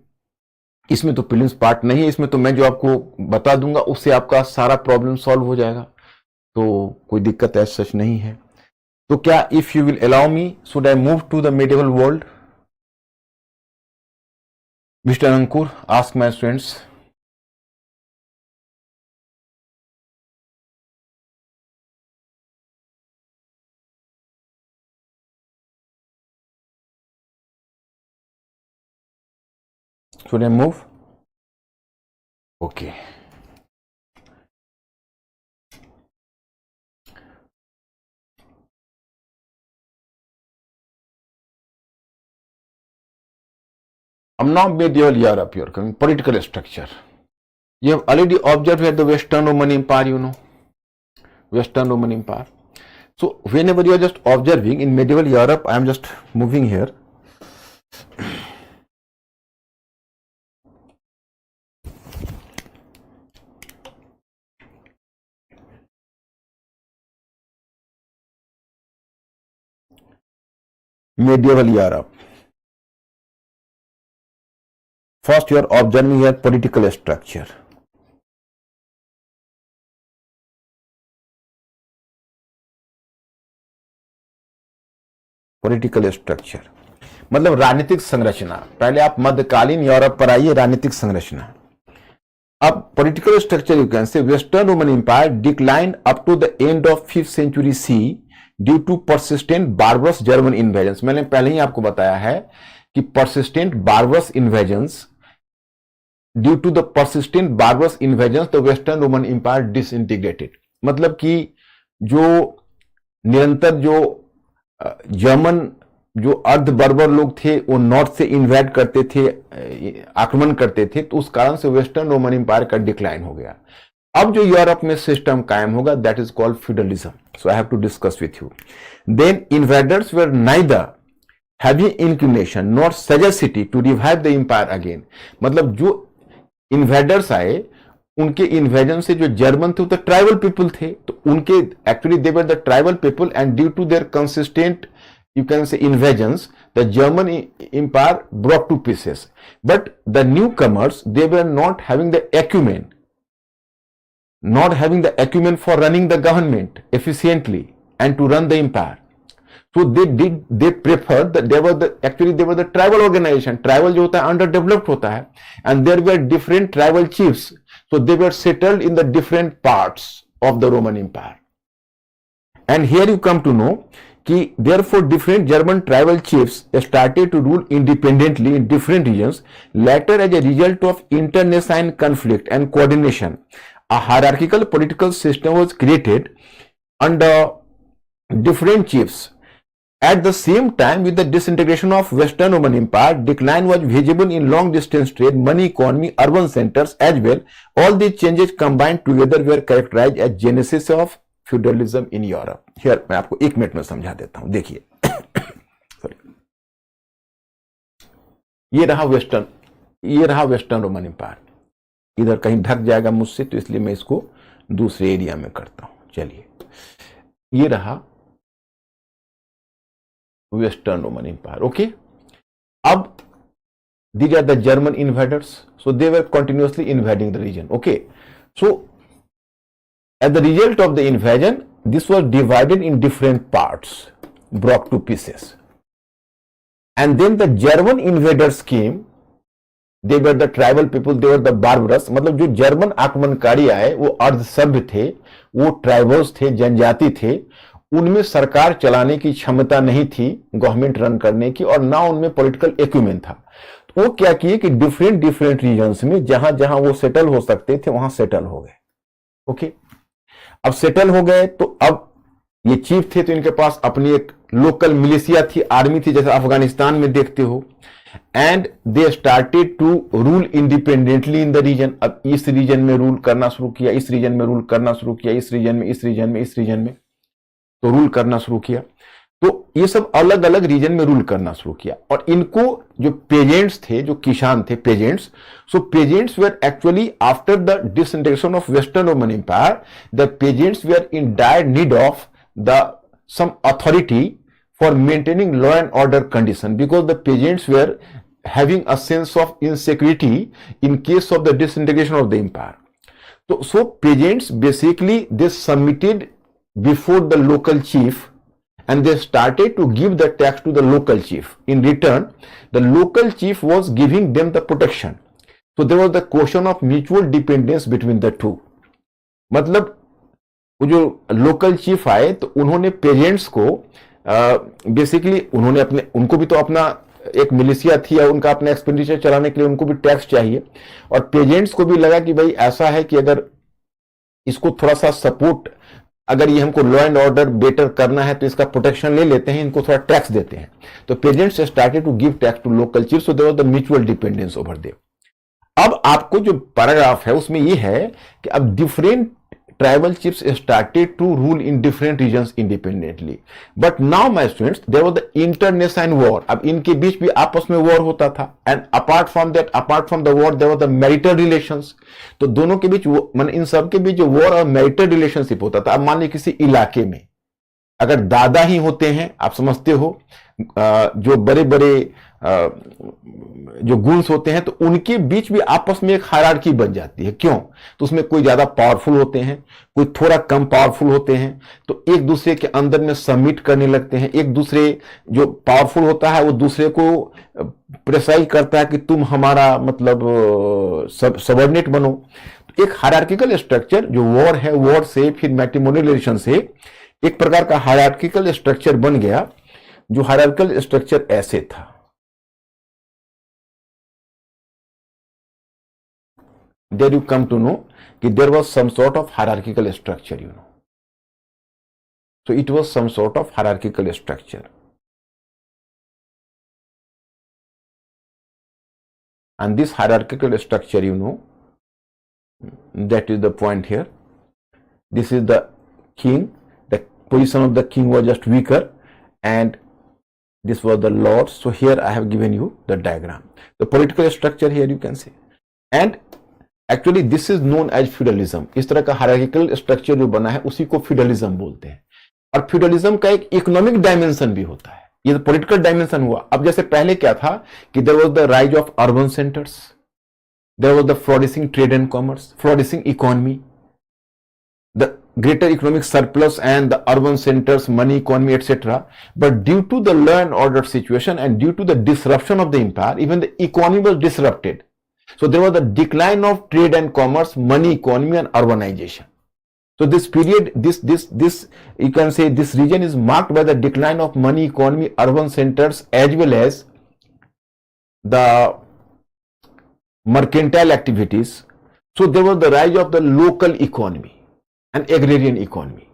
इसमें तो प्रीलिम्स पार्ट नहीं है, इसमें तो मैं जो आपको बता दूंगा उससे आपका सारा प्रॉब्लम सॉल्व हो जाएगा, तो कोई दिक्कत ऐसा सच नहीं है। तो क्या if you will allow me, should I move to the medieval world? Mister Ankur, ask my students. Should I move? Okay. Now medieval Europe, you're coming, political structure. You have already observed here the Western Roman Empire, you know, Western Roman Empire. So whenever you are just observing in medieval Europe, I am just moving here. Medieval Europe. First, you are observing here political structure. Political structure मतलब राजनीतिक संरचना. पहले आप मध्यकालीन Europe पर आइए, राजनीतिक संरचना. अब political structure you can say western Roman empire decline up to the end of 5th century C due to persistent barbarous German invasions. मैंने पहले ही आपको बताया है कि persistent barbarous invasions, due to the persistent barbarous invasions the western Roman empire disintegrated. मतलब कि जो निरंतर जो जर्मन जो अर्ध बर्बर लोग थे वो नॉर्थ से इन्वेड करते थे, आक्रमण करते थे, तो उस कारण से वेस्टर्न रोमन एम्पायर का डिक्लाइन हो गया. अब जो यूरोप में सिस्टम कायम होगा that is called feudalism. So I have to discuss with you. Then invaders were neither having inclination nor sagacity to revive the empire again. मतलब जो इन्वेडर्स आए उनके इन्वेजन से जो जर्मन थे वो तो ट्राइबल पीपल थे, तो उनके actually they were the tribal people and due to their consistent you can say invasions, the German empire brought to pieces. But the newcomers, they were not having the acumen for running the government efficiently and to run the empire. So they preferred that they were the tribal organization. Tribal जो होता है underdeveloped होता है, and there were different tribal chiefs. So they were settled in the different parts of the Roman Empire. And here you come to know कि therefore different German tribal chiefs started to rule independently in different regions. Later, as a result of internecine conflict and coordination, a hierarchical political system was created under different chiefs. At the same time, with the disintegration of Western Roman Empire, decline was visible in long distance trade, money economy, urban centers as well. All these changes combined together were characterized as genesis of feudalism in Europe. Here मैं आपको 1 minute में समझा देता हूं. देखिए sorry, ये रहा western Roman empire. इधर कहीं ढक जाएगा मुझसे, तो इसलिए मैं इसको दूसरे एरिया में करता हूं. चलिए, ये रहा वेस्टर्न रोमन एम्पायर. ओके, अब these are the German invaders, so they were continuously invading the region. Okay, so as the result of the invasion, this was divided in different parts, brought to pieces. And then the German invaders came. They were the tribal people, they were the barbarous. मतलब जो German आक्रमणकारी आए वो अर्ध सभ्य थे, वो tribals थे, जनजाति थे. उनमें सरकार चलाने की क्षमता नहीं थी, गवर्नमेंट रन करने की, और ना उनमें पॉलिटिकल एक्यूमेन था. तो वो क्या किए कि डिफरेंट रीजन्स में जहां जहां वो सेटल हो सकते थे वहां सेटल हो गए. ओके, अब सेटल हो गए तो अब ये चीफ थे, तो इनके पास अपनी एक लोकल मिलिशिया थी, आर्मी थी, जैसे अफगानिस्तान में देखते हो. And they started to rule independently in the region. अब इस रीजन में रूल करना शुरू किया, इस रीजन में रूल करना शुरू किया, इस रीजन में तो रूल करना शुरू किया. तो ये सब अलग अलग रीजन में रूल करना शुरू किया. और इनको जो पेजेंट्स थे, जो किसान थे, peasants, so peasants were actually after the disintegration of western Roman empire, the peasants were in dire need of the some authority for maintaining law and order condition, because the peasants were having a sense of insecurity in case of the disintegration of the empire. So peasants basically they submitted before the local chief and they started to give the tax to the local chief. In return, the local chief was giving them the protection. So there was the question of mutual dependence between the two. मतलब वो जो local chief आए तो उन्होंने pageants को basically उन्होंने उनको भी तो अपना एक मिलिशिया थी या उनका अपना एक्सपेंडिचर चलाने के लिए उनको भी टैक्स चाहिए, और पेजेंट्स को भी लगा कि भाई ऐसा है कि अगर इसको थोड़ा सा सपोर्ट, अगर ये हमको लॉ एंड ऑर्डर बेटर करना है तो इसका प्रोटेक्शन ले लेते हैं, इनको थोड़ा टैक्स देते हैं। तो peasants started to give tax to local chief, so there was the mutual dependence over them. अब आपको जो पैराग्राफ है उसमें ये है कि अब different tribal chiefs started to rule in different regions independently, but now my students there was the internecine war। अब इनके बीच भी आपस में वॉर होता था, and apart from that, apart from the war there was the marital relations। तो दोनों के बीच मान इन सब के बीच जो वॉर और मैरिटल रिलेशनशिप होता था। अब मान लीजिए किसी इलाके में अगर दादा ही होते हैं, आप समझते हो जो बड़े बड़े जो गुन्स होते हैं, तो उनके बीच भी आपस में एक हायरार्की बन जाती है। क्यों? तो उसमें कोई ज्यादा पावरफुल होते हैं, कोई थोड़ा कम पावरफुल होते हैं, तो एक दूसरे के अंदर में सबमिट करने लगते हैं। एक दूसरे जो पावरफुल होता है वो दूसरे को प्रेसाइज करता है कि तुम हमारा मतलब सबऑर्डिनेट बनो। तो एक हायरार्किकल स्ट्रक्चर जो वॉर है, वॉर से फिर मैट्रिमोनियल रिलेशन से एक प्रकार का हायरार्किकल स्ट्रक्चर बन गया, जो हायरार्किकल स्ट्रक्चर ऐसे था। There you come to know that there was some sort of hierarchical structure, you know. So it was some sort of hierarchical structure. And this hierarchical structure, you know, that is the point here. This is the king. The position of the king was just weaker, and this was the lords. So here I have given you the diagram. The political structure here you can see. And actually this is known as feudalism. इस तरह का hierarchical structure जो बना है उसी को feudalism बोलते हैं। और फ्यूडलिज्म का एक इकोनॉमिक डायमेंशन भी होता है। ये तो पॉलिटिकल डायमेंशन हुआ। अब जैसे पहले क्या था कि there was the rise of urban centres, there was the flourishing trade and commerce, flourishing economy, the greater economic surplus and the urban centers, money, economy, etc. But due to the law and order situation and due to the disruption of the empire, even the economy was disrupted. So there was a decline of trade and commerce, money, economy, and urbanization. So this period, this you can say this region is marked by the decline of money, economy, urban centers, as well as the mercantile activities. So there was the rise of the local economy and agrarian economy.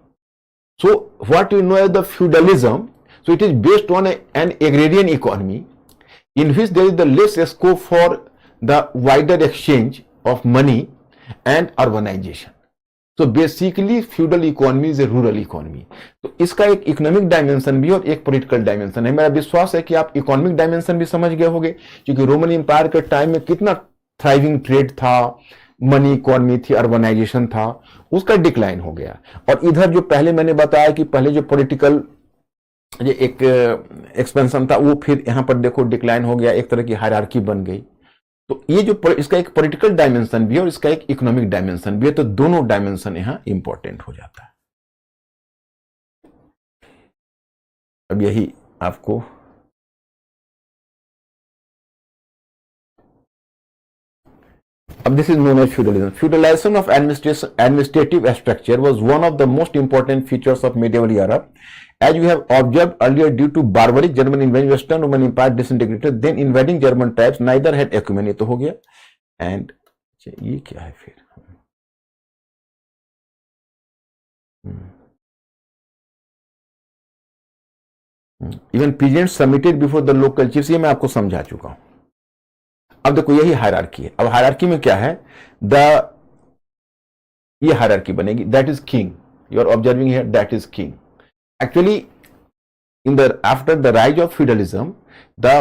So what we know as the feudalism, so it is based on an agrarian economy in which there is the less scope for the wider exchange of money and urbanization. So basically feudal economy is a rural economy. तो इसका एक economic dimension भी और एक political dimension है। मेरा विश्वास है कि आप इकोनॉमिक डायमेंशन भी समझ गए होंगे, क्योंकि रोमन एम्पायर के टाइम में कितना थ्राइविंग ट्रेड था, मनी इकोनॉमी थी, अर्बनाइजेशन था, उसका डिक्लाइन हो गया। और इधर जो पहले मैंने बताया कि पहले जो पॉलिटिकल ये एक एक्सपेंशन था, वो फिर यहाँ पर देखो डिक्लाइन हो गया, एक तरह की हायरार्की बन गई। तो ये जो इसका एक पॉलिटिकल डायमेंशन भी है और इसका एक इकोनॉमिक डायमेंशन भी है, तो दोनों डायमेंशन यहां इंपॉर्टेंट हो जाता है। अब यही आपको अब this is known as feudalism. Feudalisation of administrative structure was one of the most important features of medieval Europe. As we have observed earlier, due to barbaric German invasion, Western Roman Empire disintegrated. Then invading German tribes neither had acumen, ये तो हो गया। And ये क्या है फिर? Even peasants submitted before the local chiefs, ये मैं आपको समझा चुका हूं। अब देखो यही हायरार्की है। अब हायरार्की में क्या है, ये हायरार्की बनेगी, that is king, you are observing here, that is king. Actually, after the rise of feudalism, the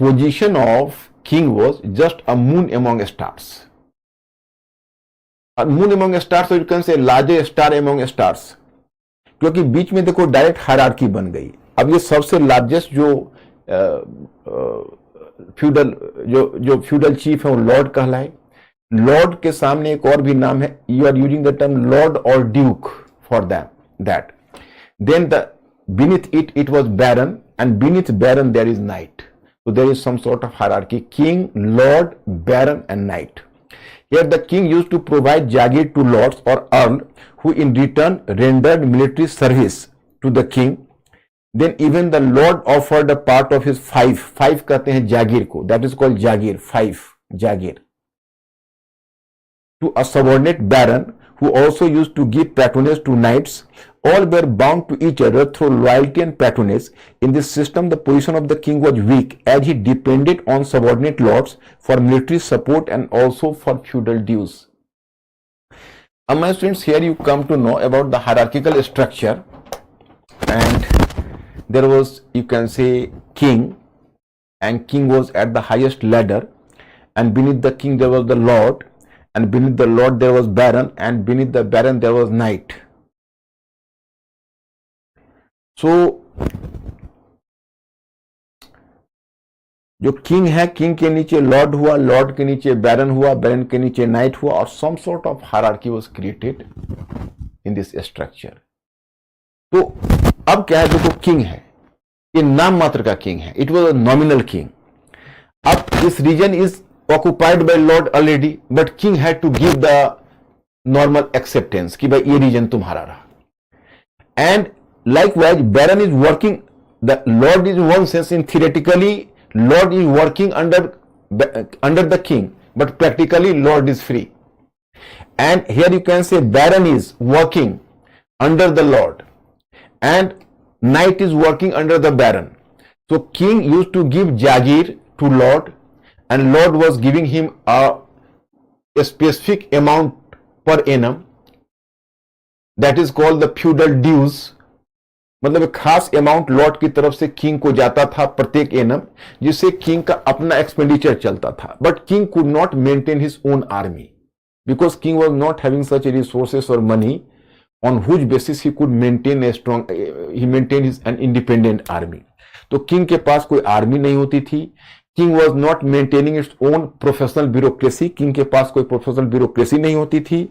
position of king was just a moon among stars. A moon among stars, so you can say larger star among stars. क्योंकि बीच में देखो direct hierarchy बन गई। अब ये सबसे largest जो feudal chief है वो लॉर्ड कहलाए। लॉर्ड के सामने एक और भी नाम है, you are using the term lord और duke for that. Then beneath it was baron, and beneath baron there is knight. So there is some sort of hierarchy: king, lord, baron, and knight. Here the king used to provide jagir to lords or earl, who in return rendered military service to the king. Then even the Lord offered a part of his five कहते हैं जागीर को, that is called Jagir, Jagir, to a subordinate baron who also used to give patronage to knights. All were bound to each other through loyalty and patronage. In this system, the position of the king was weak as he depended on subordinate lords for military support and also for feudal dues. My students, here you come to know about the hierarchical structure, and there was, you can say, king, and king was at the highest ladder, and beneath the king there was the lord, and beneath the lord there was baron, and beneath the baron there was knight. So जो king है, king के नीचे Lord हुआ, Lord के नीचे बैरन हुआ, बैरन के नीचे नाइट हुआ, और some sort of hierarchy was created in this structure. तो अब क्या है, देखो किंग है, ये नाम मात्र का किंग है, it was a nominal king. अब this region is occupied by lord already, but king had to give the normal acceptance कि भाई ये रीजन तुम्हारा रहा. And likewise baron is working, the lord is one sense, in theoretically lord is working under the king, but practically lord is free. And here you can say baron is working under the lord and knight is working under the baron. So king used to give jagir to lord, and lord was giving him a specific amount per annum, that is called the feudal dues. मतलब एक खास amount Lord की तरफ से king को जाता था प्रत्येक एनम, जिससे किंग का अपना एक्सपेंडिचर चलता था. But king could not maintain his own army because king was not having such resources और money on whose basis he could maintain a strong, he maintain his an independent army. तो king के पास कोई army नहीं होती थी. King was not maintaining its own professional bureaucracy, king के पास कोई प्रोफेशनल ब्यूरोक्रेसी नहीं होती थी.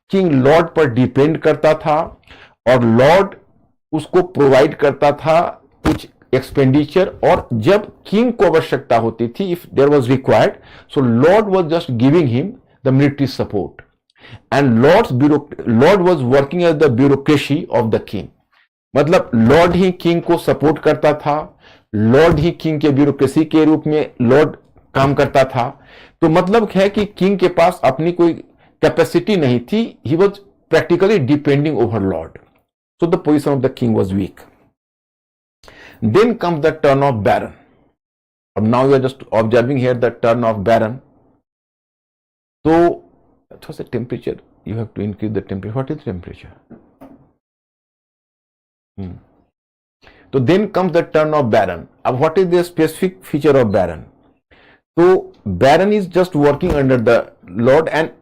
किंग लॉर्ड पर डिपेंड करता था और लॉर्ड उसको प्रोवाइड करता था कुछ एक्सपेंडिचर, और जब किंग को आवश्यकता होती थी, if there was required, so lord was just giving him the military support, and lord was working as the bureaucracy of the king. मतलब लॉर्ड ही किंग को सपोर्ट करता था, लॉर्ड ही किंग के ब्यूरोक्रेसी के रूप में लॉर्ड काम करता था. तो मतलब है कि किंग के पास अपनी कोई कैपेसिटी नहीं थी, he was practically depending over Lord. So the position of the king was weak. Then comes the turn of baron. Now you are just observing here the turn of baron. So what's the temperature? You have to increase the temperature. What is the temperature? So then comes the turn of baron. What is the specific feature of baron? So baron is just working under the lord, and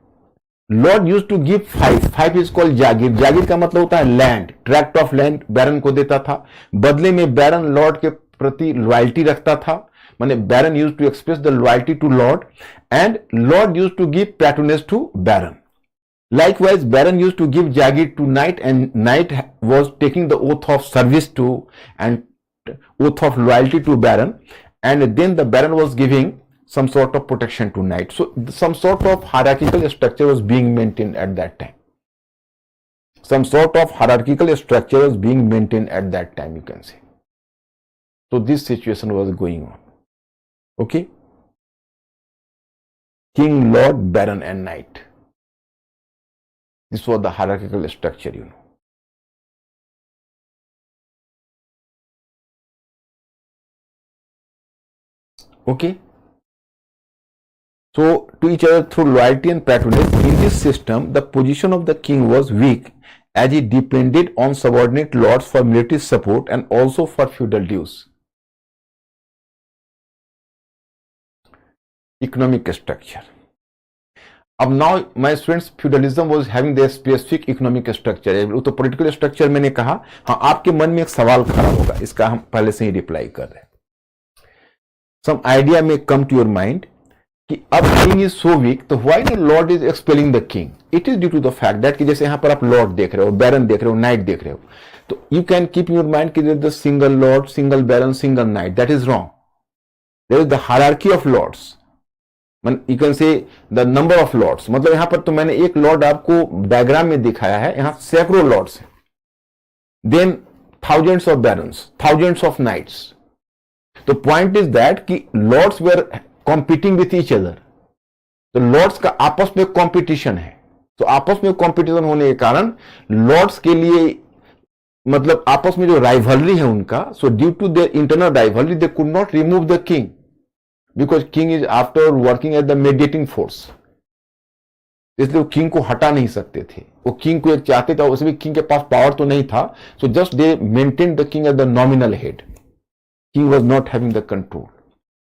lord use to give fief is called jagir. Jagir का मतलब होता है land, tract of land baron को देता था. बदले में बैरन Lord के प्रति लॉयल्टी रखता था, माने baron use to express the loyalty to lord, and lord use to give patronage to baron. Likewise, baron used to give jagir to knight, and knight was taking the oath of service to and oath of loyalty to baron, and then the baron was giving some sort of protection to knight. So some sort of hierarchical structure was being maintained at that time. Some sort of hierarchical structure was being maintained at that time, you can say. So this situation was going on. Okay? King, lord, baron and knight. This was the hierarchical structure, you know. Okay? So, to each other through loyalty and patronage. In this system, the position of the king was weak as he depended on subordinate lords for military support and also for feudal dues. Economic structure. Now, my students, feudalism was having their specific economic structure. तो political structure मैंने कहा, हाँ आपके मन में एक सवाल खड़ा होगा, इसका हम पहले से ही रिप्लाई कर रहे हैं. Some idea may come to your mind कि अब किंग इज सो वीक, तो why the lord is expelling the king? It is due to the fact that कि जैसे यहां पर आप लॉर्ड देख रहे हो, बैरन देख रहे हो, नाइट देख रहे हो, तो you can keep your mind कि the single lord, single baron, single knight. That is wrong. There is the hierarchy of lords. You can say the number of lords. मतलब यहां पर तो मैंने एक लॉर्ड आपको डायग्राम में दिखाया है, यहां सैकड़ों लॉर्ड्स हैं. Then thousands of barons, thousands of knights. The point is that कि lords were competing with each other. तो lords का आपस में competition है. तो आपस में competition होने के कारण lords के लिए मतलब आपस में जो rivalry है उनका, so due to their internal rivalry they could not remove the king because king is after working as the mediating force. इसलिए वो किंग को हटा नहीं सकते थे. वो किंग को एक चाहते थे, उसमें किंग के पास पावर तो नहीं था. So just they maintain the king as the nominal head. King was not having the control.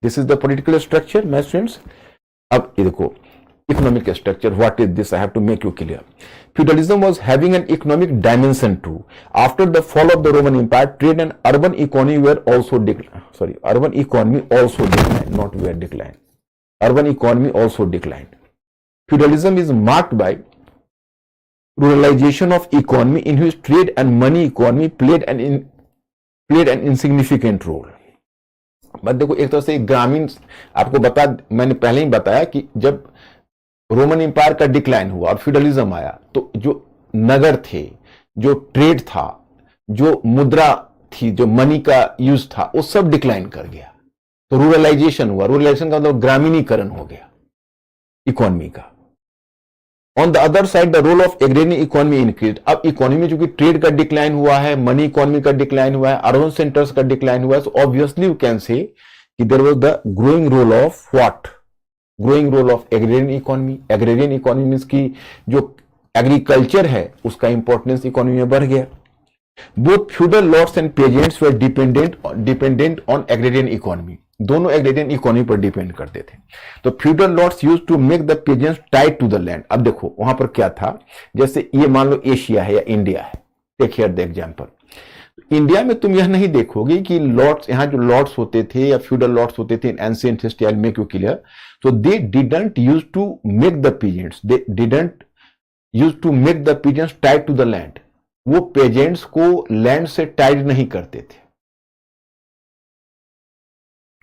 This is the political structure my students. अब ये देखो economic structure. What is this? I have to make you clear. Feudalism was having an economic dimension too. After the fall of the Roman Empire, trade and urban economy were also declined. Urban economy also declined, not were declined. Urban economy also declined. Feudalism is marked by ruralization of economy in which trade and money economy played an insignificant role. But देखो एक तरह से ग्रामीण, आपको मैंने पहले ही बताया कि जब रोमन एम्पायर का डिक्लाइन हुआ और फ्यूडलिज्म आया तो जो नगर थे, जो ट्रेड था, जो मुद्रा थी, जो मनी का यूज था, वो सब डिक्लाइन कर गया. तो रूरलाइजेशन हुआ. रूरलाइजेशन का मतलब ग्रामीणीकरण हो गया इकोनॉमी का. On the other side the role of agrarian economy increase. अब इकोनॉमी में चूंकि ट्रेड का डिक्लाइन हुआ है, मनी इकोनॉमी का डिक्लाइन हुआ है, अर्बन सेंटर्स का डिक्लाइन हुआ है, so obviously you can say कि there was the growing role of what? Growing role of agrarian economy. Agrarian economy means की जो एग्रीकल्चर है उसका इंपॉर्टेंस इकोनॉमी में बढ़ गया. Both feudal lords and peasants were dependent on agrarian economy. दोनों agrarian economy पर डिपेंड करते थे. तो feudal lords used to make the peasants tied to the land. अब देखो वहां पर क्या था, जैसे ये मान लो एशिया है या इंडिया है. Take here the example. India में तुम यह नहीं देखोगे कि लॉर्ड्स, यहां जो लॉर्ड्स होते थे या फ्यूडल लॉर्ड्स होते थे इन ancient history, I will make you clear. So they didn't used to make the peasants, they didn't used to make the peasants tied to the land. वो पेजेंट्स को land से Tide नहीं करते थे.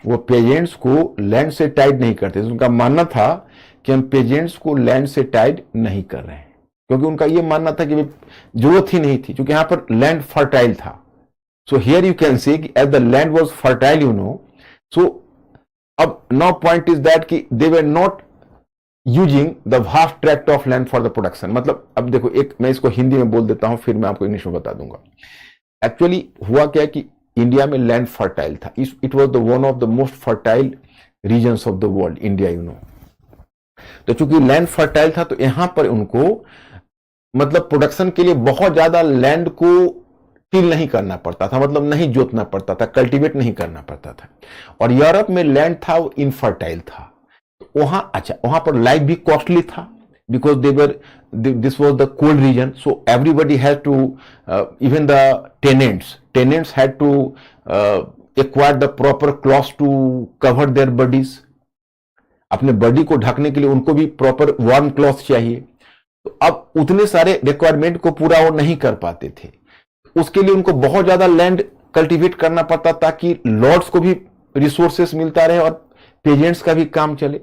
वो pageants को लैंड से Tide नहीं करते थे. उनका मानना था कि हम पेजेंट्स को लैंड से टाइड नहीं कर रहे हैं, क्योंकि उनका यह मानना था कि जरूरत ही नहीं थी, क्योंकि यहां पर लैंड फर्टाइल था. So here you can say as the land was fertile, you know. So अब नाउ पॉइंट इज दैट कि they were not using the vast tract of land for the production. मतलब अब देखो एक मैं इसको हिंदी में बोल देता हूं, फिर मैं आपको इंग्लिश में बता दूंगा. एक्चुअली हुआ क्या कि इंडिया में लैंड फर्टाइल था. It was the one of the most fertile regions of the world, India, you know. तो चूंकि लैंड फर्टाइल था तो यहां पर उनको मतलब प्रोडक्शन के लिए बहुत ज्यादा लैंड को टिल नहीं करना पड़ता था, मतलब नहीं जोतना पड़ता था, कल्टीवेट नहीं करना पड़ता था. और यूरोप में लैंड था वो इनफर्टाइल था. वहां अच्छा, वहां पर लाइफ भी कॉस्टली था because this was the cold region. So everybody had to, even the tenants had to acquire the proper clothes to cover their bodies. अपने बॉडी को ढकने के लिए उनको भी प्रॉपर वार्म क्लॉथ चाहिए. तो अब उतने सारे रिक्वायरमेंट को पूरा वो नहीं कर पाते थे. उसके लिए उनको बहुत ज्यादा लैंड कल्टीवेट करना पड़ता ताकि लॉर्ड्स को भी रिसोर्सेस मिलता रहे और पेजेंट्स का भी काम चले.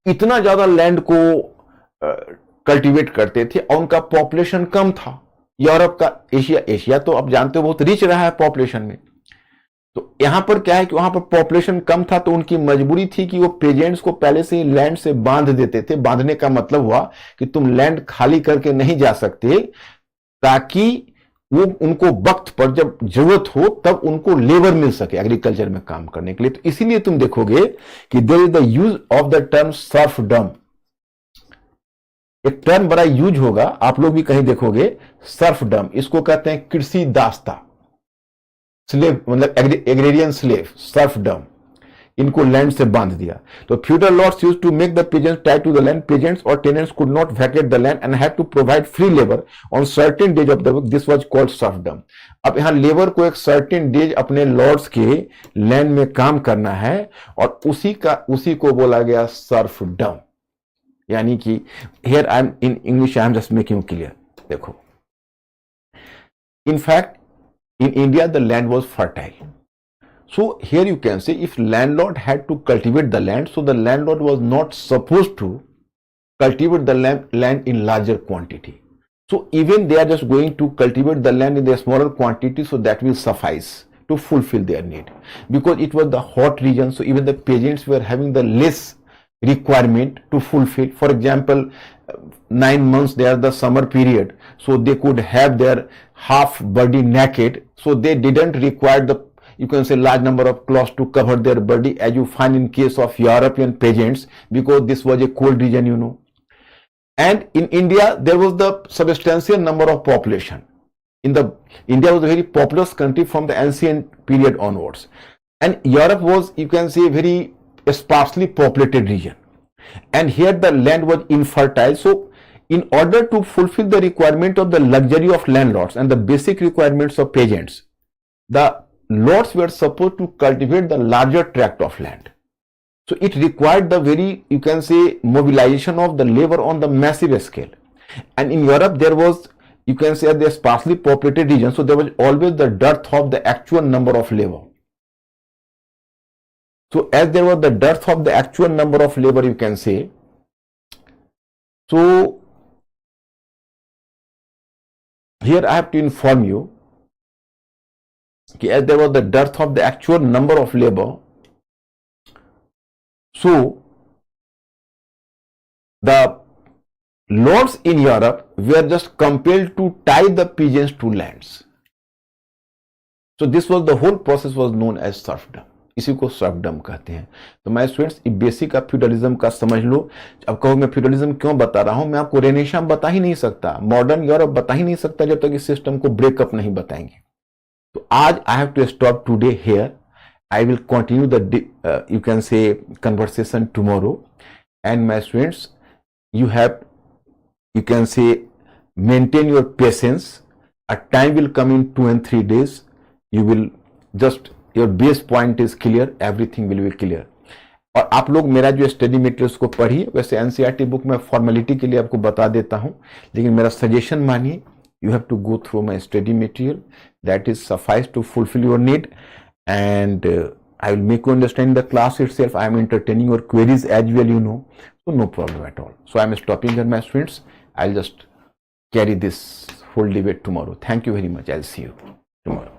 इतना ज्यादा लैंड को कल्टीवेट करते थे और उनका पॉपुलेशन कम था. यूरोप का, एशिया तो आप जानते हो बहुत रिच रहा है पॉपुलेशन में. तो यहां पर क्या है कि वहां पर पॉपुलेशन कम था तो उनकी मजबूरी थी कि वो पेजेंट्स को पहले से ही लैंड से बांध देते थे. बांधने का मतलब हुआ कि तुम लैंड खाली करके नहीं जा सकते, ताकि वो उनको वक्त पर जब जरूरत हो तब उनको लेबर मिल सके एग्रीकल्चर में काम करने के लिए. तो इसीलिए तुम देखोगे कि there is the use of the term serfdom. एक टर्म बड़ा यूज होगा, आप लोग भी कहीं देखोगे, सर्फडम. इसको कहते हैं कृषि दास्ता. स्लेव मतलब एग्रेरियन स्लेव, सर्फडम. इनको लैंड से बांध दिया. तो feudal lords used to make the peasants tied to the land. Peasants और tenants could not vacate the land and had to provide free labour on certain days of the week. This was called serfdom. अब यहां labour को एक certain days अपने lords के land में काम करना है और उसी को बोला गया सर्फडम. यानी कि here I am in English, I am just making clear. देखो, in fact in India the land was fertile. So here you can say if landlord had to cultivate the land, so the landlord was not supposed to cultivate the land in larger quantity. So even they are just going to cultivate the land in a smaller quantity, so that will suffice to fulfill their need, because it was the hot region. So even the peasants were having the less requirement to fulfill. For example, 9 months they are the summer period, so they could have their half body naked, so they didn't require the, you can say, large number of clothes to cover their body, as you find in case of European peasants, because this was a cold region, you know. And in India, there was the substantial number of population. India was a very populous country from the ancient period onwards. And Europe was, you can say, a very sparsely populated region. And here the land was infertile. So in order to fulfill the requirement of the luxury of landlords and the basic requirements of peasants, the lords were supposed to cultivate the larger tract of land. So it required the very, you can say, mobilization of the labor on the massive scale. And in Europe, there was, you can say, the sparsely populated region, so there was always the dearth of the actual number of labor. So as there was the dearth of the actual number of labor, you can say, so here I have to inform you, as there was the dearth of the actual number of labor, so the lords in Europe were just compelled to tie the peasants to lands. So this was, the whole process was known as serfdom. इसी को serfdom कहते हैं. तो मैं students, basic आप feudalism का समझ लो. अब कहो मैं फ्यूडलिज्म क्यों बता रहा हूं, मैं आपको रेनेसां बता ही नहीं सकता, मॉडर्न यूरोप बता ही नहीं सकता जब तक इस सिस्टम को ब्रेकअप नहीं बताएंगे. तो आज I have to stop today here. I will continue the you can say conversation tomorrow. And my students, you have, you can say, maintain your patience. A time will come in 2 and 3 days. You will just, your base point is clear, everything will be clear. और आप लोग मेरा जो study materials को पढ़िए. वैसे NCERT book में formality के लिए आपको बता देता हूं, लेकिन मेरा सजेशन मानिए, you have to go through my study material. That is suffice to fulfill your need. And I will make you understand the class itself. I am entertaining your queries as well, you know, so no problem at all. So I am stopping here, my students. I'll just carry this whole debate tomorrow. Thank you very much. I'll see you tomorrow.